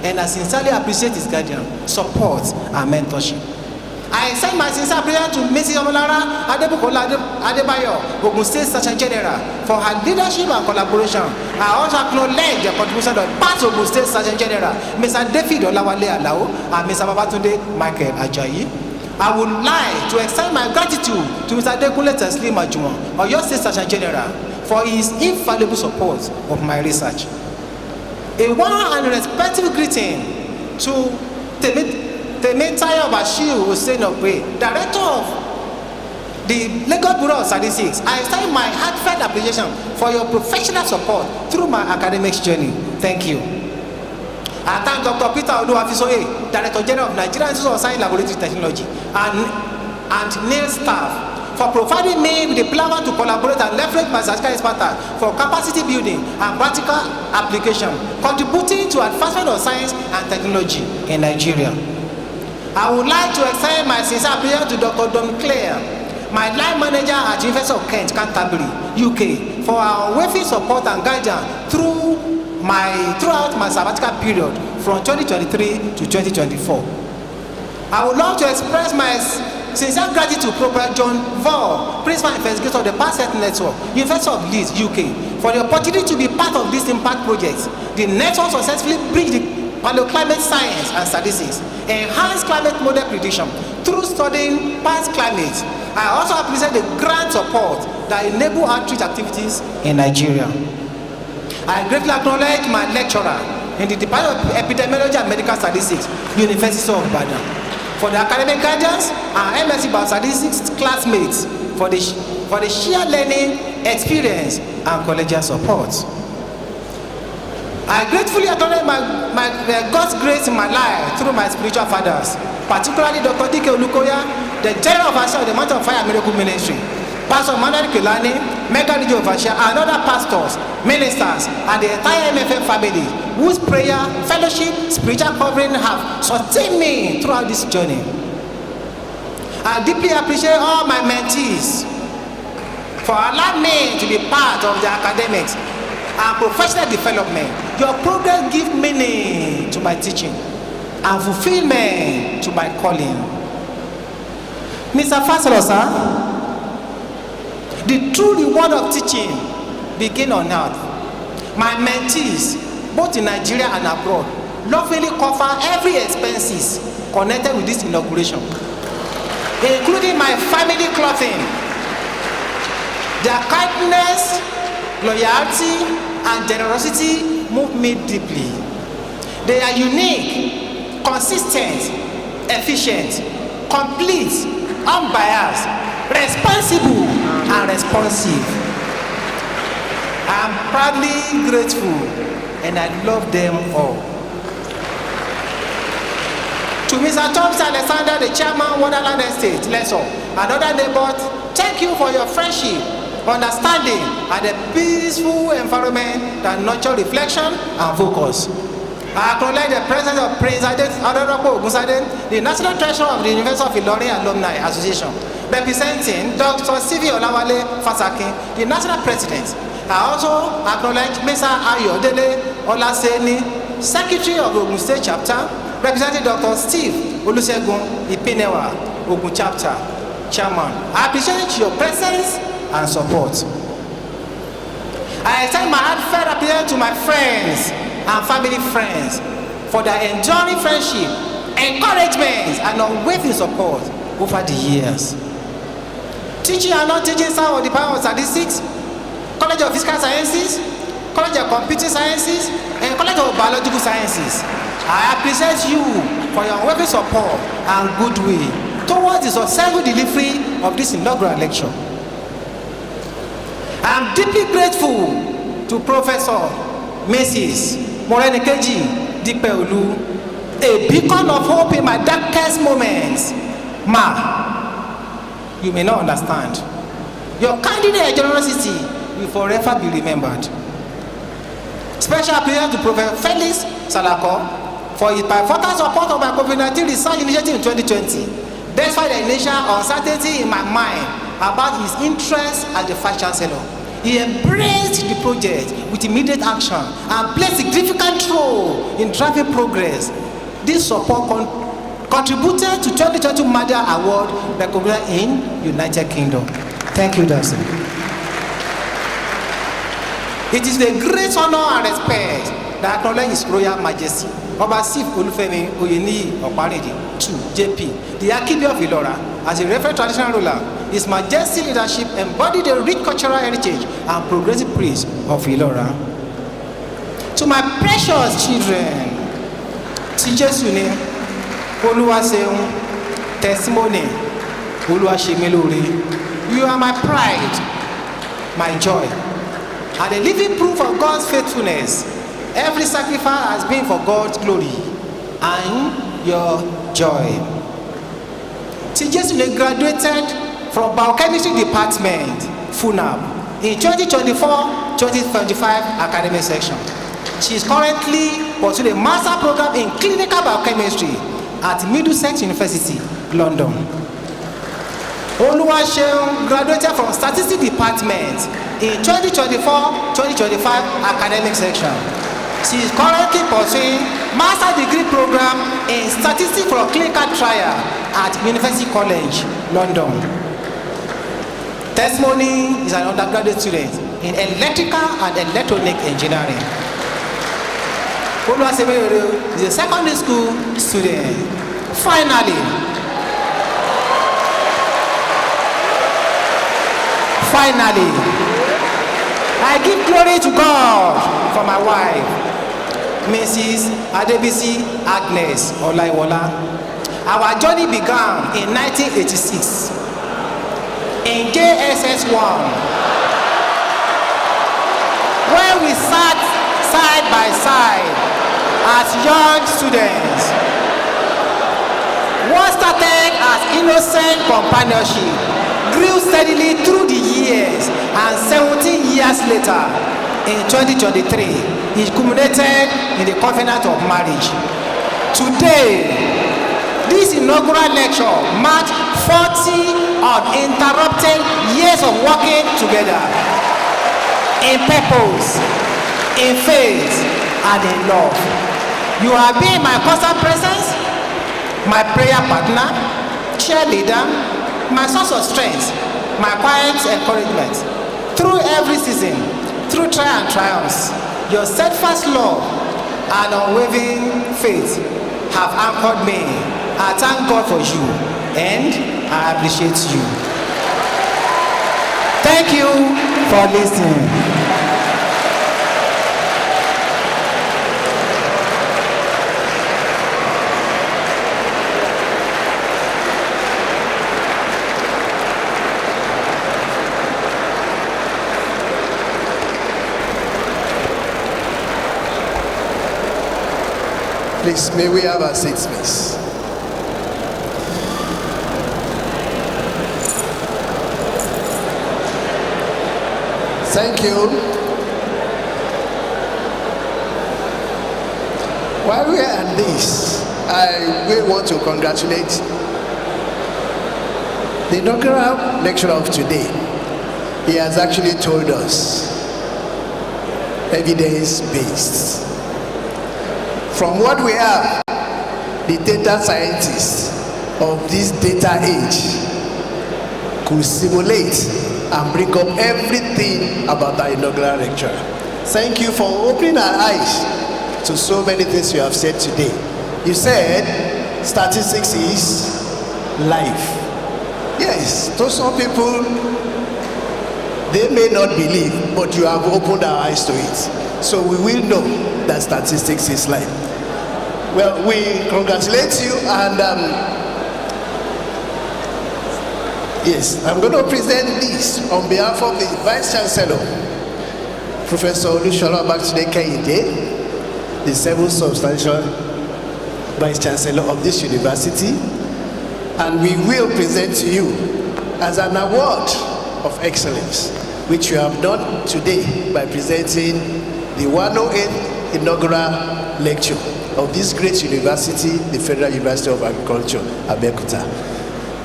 and I sincerely appreciate his guidance, support, and mentorship. I extend my sincere prayer to Mrs. Omolara Adebukola Adebayo, Ogun State Secretary General, for her leadership and collaboration. I also acknowledge the contribution of past Ogun State Secretary General, Mr. David Olawale Alao, and Mr. Babatunde Michael Ajayi. I would like to extend my gratitude to Mr. Dekunle Teslim Ajuwon, Oyo State Secretary General, for his invaluable support of my research. A warm and respectful greeting to Temitayo Bashir Hussein Ogbe, Director of the Lagos Bureau of Statistics. I extend my heartfelt appreciation for your professional support through my academic journey. Thank you. I thank Dr. Peter Oluwafisoye, Director General of Nigerian Institute of Science Laboratory Technology, and NAIL staff for providing me with the platform to collaborate and leverage my statistical expertise for capacity building and practical application, contributing to advancement of science and technology in Nigeria. I would like to extend my sincere appreciation to Dr. Dom Clare, my line manager at the University of Kent, Canterbury, UK, for our unwavering support and guidance throughout my sabbatical period from 2023 to 2024. I would love to express my sincere gratitude to Professor John Vall, Principal Investigator of the Parsec Network, University of Leeds, UK, for the opportunity to be part of this impact project. The network successfully bridged the paleoclimate science and statistics, enhanced climate model prediction through studying past climate. I also appreciate the grant support that enable outreach activities in Nigeria. I greatly acknowledge my lecturer in the Department of Epidemiology and Medical Statistics, University of Ibadan, for the academic guidance, and MSc Biostatistics classmates for the shared learning experience and collegial support. I gratefully acknowledge God's grace in my life through my spiritual fathers, particularly Dr. Dike Olukoya, the General Overseer of the Mountain of Fire Miracle Ministry, Pastor Manuel Kelani, Mega Region Overseer, and other pastors, ministers, and the entire MFM family, whose prayer, fellowship, spiritual covering have sustained me throughout this journey. I deeply appreciate all my mentees for allowing me to be part of the academics and professional development. Your progress gives meaning to my teaching and fulfillment to my calling. Mr. Fasolo, sir, the true reward of teaching begin on earth. My mentees, both in Nigeria and abroad, lovingly cover every expenses connected with this inauguration, including my family clothing. Their kindness, loyalty, and generosity move me deeply. They are unique, consistent, efficient, complete, unbiased, responsible, and responsive. I am proudly grateful, and I love them all. To Mr. Thompson Alexander, the chairman, Wonderland Estate, Leso, and other neighbors, thank you for your friendship, understanding, and a peaceful environment that nurture reflection and focus. I acknowledge the presence of Prince Adedapo Ogunsaden, the National Treasurer of the University of Ilorin Alumni Association, representing Dr. C.V. Olawale Fasakin, the National President. I also acknowledge Mr. Ayodele Olaseni, Secretary of the Ogun State Chapter, representing Dr. Steve Olusegun Ipinewa, Ogun Chapter, Chairman. I appreciate your presence and support. I extend my heartfelt appeal to my friends and family friends for their enduring friendship, encouragement, and unwavering support over the years. Teaching and non-teaching staff of the Department of Statistics, College of Physical Sciences, College of Computing Sciences, and College of Biological Sciences, I appreciate you for your unwavering support and goodwill towards the successful delivery of this inaugural lecture. I am deeply grateful to Professor Mrs. Morenikeji Dipeolu, a beacon of hope in my darkest moments. Ma, you may not understand. Your candidate and generosity will forever be remembered. Special appeal to Professor Felix Salako for his bipartisan support of my COVID-19 research initiative in 2020, despite the initial uncertainty in my mind about his interest as the Vice Chancellor. He embraced the project with immediate action and played a significant role in driving progress. This support contributed to 2022 Media Award recognized in United Kingdom. Thank you, Darcy. It is a great honor and respect that I acknowledge His Royal Majesty, Oba Sif Olufemi Oyeniyi Oparidi II, JP, the Akibi of Ilora, as a referred traditional ruler. His Majesty's leadership embodied the rich cultural heritage and progressive praise of Ilora. To my precious children, Tijesune, Oluwaseun, Testimony, Oluwasemelore, you are my pride, my joy, and a living proof of God's faithfulness. Every sacrifice has been for God's glory and your joy. Tijesune graduated from Biochemistry Department, FUNAB, in 2024-2025 academic section. She is currently pursuing a master program in clinical biochemistry at Middlesex University, London. Oluwaseun graduated from Statistics Department in 2024-2025 academic section. She is currently pursuing master degree program in Statistics for Clinical Trial at University College, London. Testimony is an undergraduate student in electrical and electronic engineering. Oluwasemelore is a secondary school student. Finally, I give glory to God for my wife, Mrs. Adebisi Agnes Olayiwola. Our journey began in 1986 in JSS 1, where we sat side by side as young students. What started as innocent companionship grew steadily through the years, and 17 years later, in 2023, it culminated in the covenant of marriage. Today, this inaugural lecture marked 40 uninterrupted years of working together in purpose, in faith, and in love. You have been my constant presence, my prayer partner, cheerleader, my source of strength, my quiet encouragement through every season, through trial and triumphs, your steadfast love and unwavering faith have anchored me. I thank God for you and I appreciate you. Thank you for listening. Please, may we have our seats, please. Thank you. While we are at this, I will want to congratulate the inaugural lecturer of today. He has actually told us, evidence-based. From what we have, the data scientists of this data age could simulate and bring up everything about our inaugural lecture. Thank you for opening our eyes to so many things you have said today. You said statistics is life. Yes, to some people, they may not believe, but you have opened our eyes to it. So we will know that statistics is life. Well, we congratulate you, and yes, I'm going to present this on behalf of the Vice Chancellor, Professor Olusola Babatunde Kehinde, the seventh substantial Vice Chancellor of this university, and we will present to you as an award of excellence, which you have done today by presenting the 108th inaugural lecture of this great university, the Federal University of Agriculture, Abeokuta.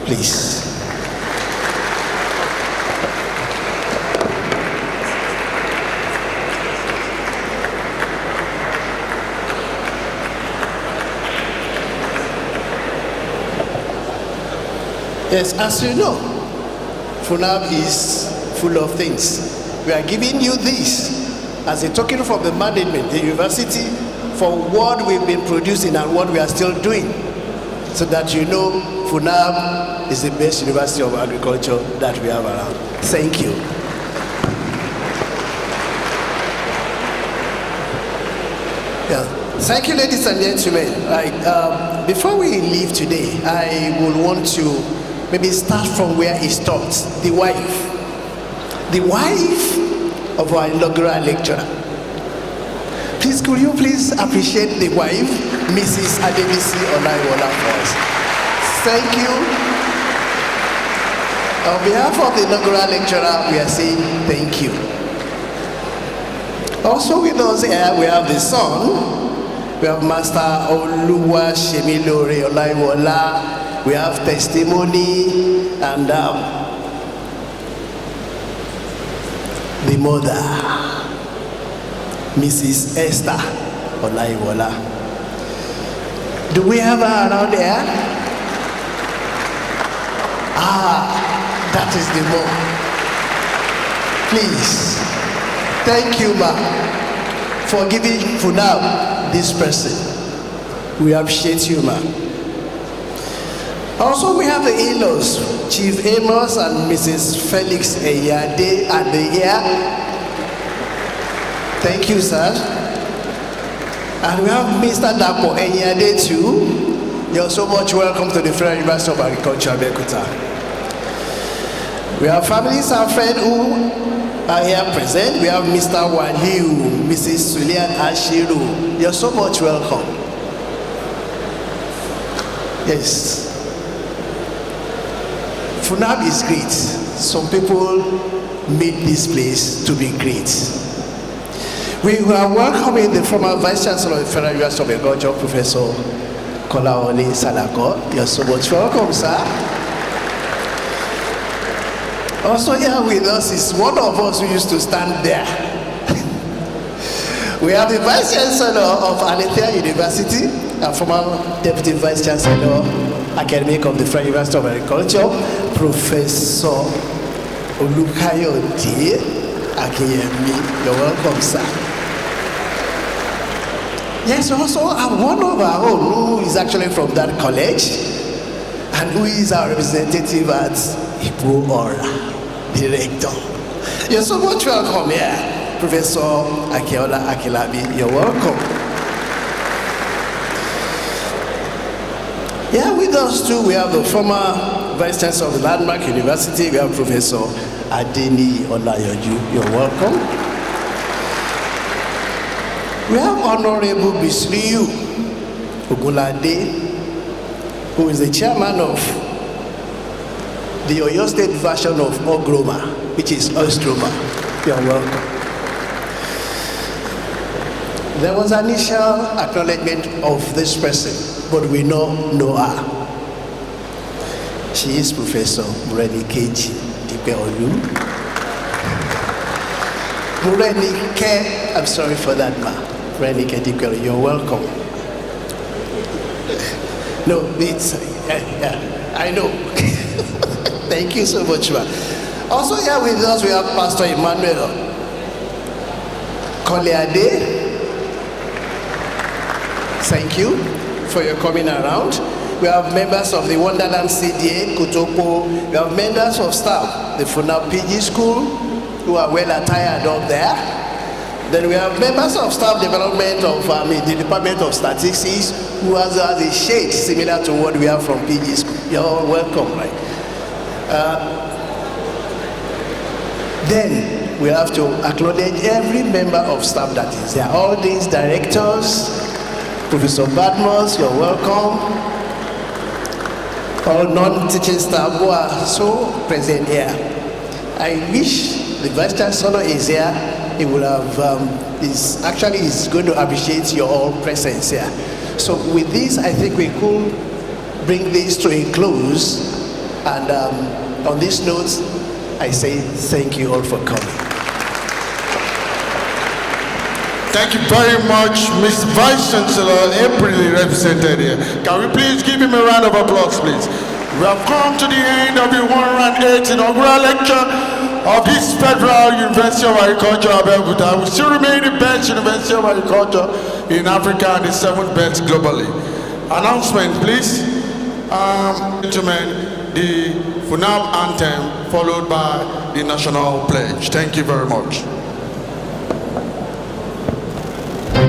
Please. Yes, as you know, FUNAB is full of things. We are giving you this as a token from the management, the university, for what we've been producing and what we are still doing, so that you know FUNAB is the best university of agriculture that we have around. Thank you. Yeah. Thank you, ladies and gentlemen. Before we leave today, I would want to maybe start from where it starts. The wife of our inaugural lecturer. Please, could you please appreciate the wife, Mrs. Olaniyi Olayiwola, for us? Thank you. On behalf of the inaugural lecturer, we are saying thank you. Also with us here, we have the son. We have Master Oluwaseun Olayiwola. We have testimony and the mother, Mrs. Esther Olayiwola. Do we have her around here? That is the mom. Please, thank you, ma, for giving FUNAB this person. We appreciate you, ma. Also, we have the in-laws, Chief Amos and Mrs. Felix Eyade at the ear. Thank you, sir. And we have Mr. Dapo Eyade too. You're so much welcome to the Federal University of Agriculture, Abeokuta. We have families and friends who are here present. We have Mr. Waliu, Mrs. Sulian Ashiru. You're so much welcome. Yes. FUNAB is great. Some people made this place to be great. We are welcoming the former Vice Chancellor of the Federal University of Agriculture, Professor Kolaole Salako. You're so much welcome, sir. Also here with us is one of us who used to stand there. We have the Vice Chancellor of Alethea University, and former Deputy Vice Chancellor, Academic of the Federal University of Agriculture, Professor Olukayode Akinyemi. You're welcome, sir. Yes, also one of our own who is actually from that college and who is our representative at Ipo Ora, director. You're so much welcome here, Professor Akinola Akilabi. You're welcome. Yeah, with us too, we have the former Vice Chancellor of the Landmark University. We have Professor Olaniyi Olayiwola. You're welcome. We have Honorable Bisliu Ogunlade, who is the chairman of the Oyo State version of Ogroma, which is Ostroma. You're welcome. There was initial acknowledgement of this person, but we know her. She is Professor Mureni Keji Dipeolu. Mureni Ke, I'm sorry for that, ma. Mureni Ke Dipeolu, you're welcome. No, it's, I know. Thank you so much, ma. Also here with us, we have Pastor Emmanuel Koleade. Thank you for your coming around. We have members of the Wonderland CDA, Kotopo. We have members of staff, the Funab PG School, who are well attired up there. Then we have members of staff development of the Department of Statistics, who has a shade similar to what we have from PG School. You're all welcome, right? Then we have to acknowledge every member of staff that is there. All these directors, Professor Badmos, you're welcome. All non-teaching staff who are so present here. I wish the Vice Chancellor is here. He will have, is going to appreciate your all presence here. So with this, I think we could bring this to a close. And on this note, I say thank you all for coming. Thank you very much, Mr. Vice Chancellor, ably represented here. Can we please give him a round of applause, please? We have come to the end of the 108th inaugural lecture of this Federal University of Agriculture, Abeokuta. We still remain the best University of Agriculture in Africa and the 7th best globally. Announcement, please. Gentlemen, the Funab anthem followed by the national pledge. Thank you very much. All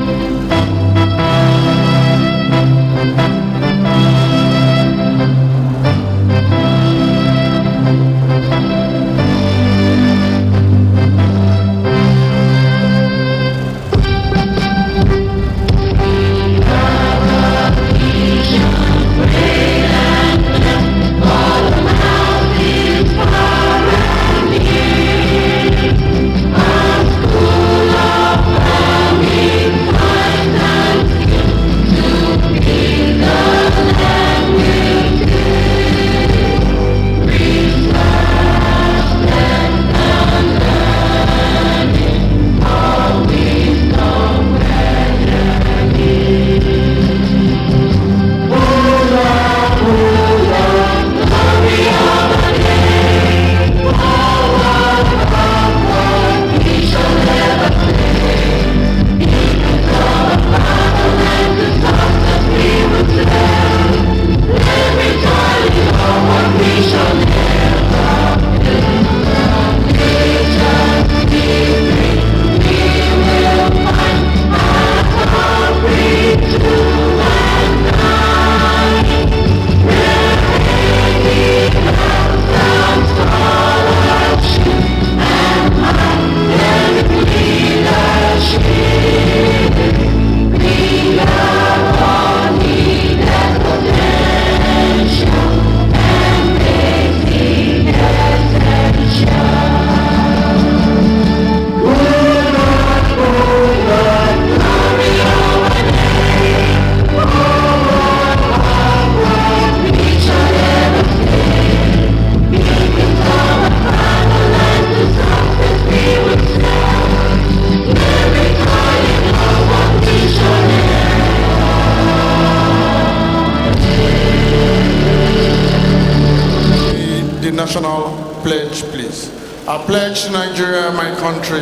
I pledge to Nigeria, my country,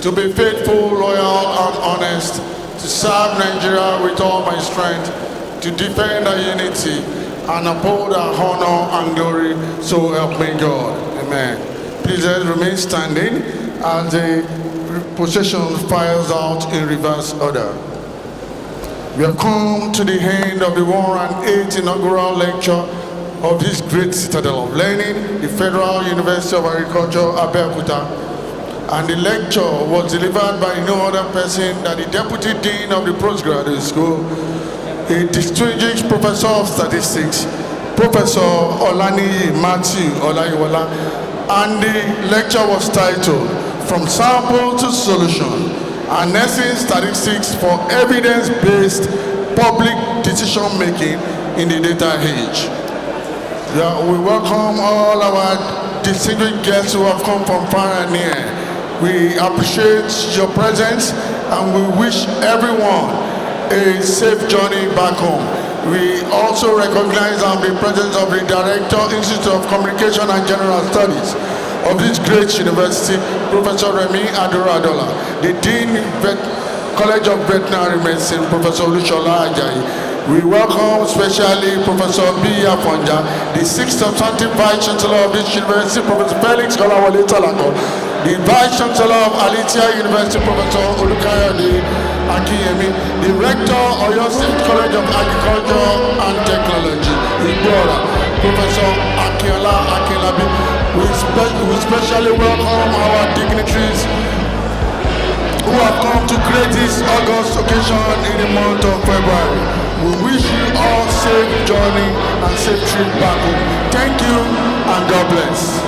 to be faithful, loyal, and honest, to serve Nigeria with all my strength, to defend our unity, and uphold our honor and glory, so help me God. Amen. Please let's remain standing as the procession files out in reverse order. We have come to the end of the 108th inaugural lecture of this great citadel of learning, the Federal University of Agriculture, Abeokuta. And the lecture was delivered by no other person than the Deputy Dean of the Postgraduate School, a distinguished Professor of Statistics, Professor Olaniyi Mathew Olayiwola. And the lecture was titled, From Sample to Solution, Harnessing Statistics for Evidence-Based Public Decision-Making in the Data Age. Yeah, we welcome all our distinguished guests who have come from far and near. We appreciate your presence and we wish everyone a safe journey back home. We also recognize the presence of the Director, Institute of Communication and General Studies of this great university, Professor Remi Adoradola, the Dean, College of Veterinary Medicine, Professor Olushola Ajayi. We welcome especially Professor B. Afonja, the 6th Substantive Vice Chancellor of this university, Professor Felix Olawale Talako, the Vice Chancellor of Alitia University, Professor Olukayode Akiyemi, the Rector of Oyo State College of Agriculture and Technology, Igbora, Professor Akinola Akilabi. We especially welcome our dignitaries who have come to create this August occasion in the month of February. We wish you all safe journey and safe trip back home. Thank you and God bless.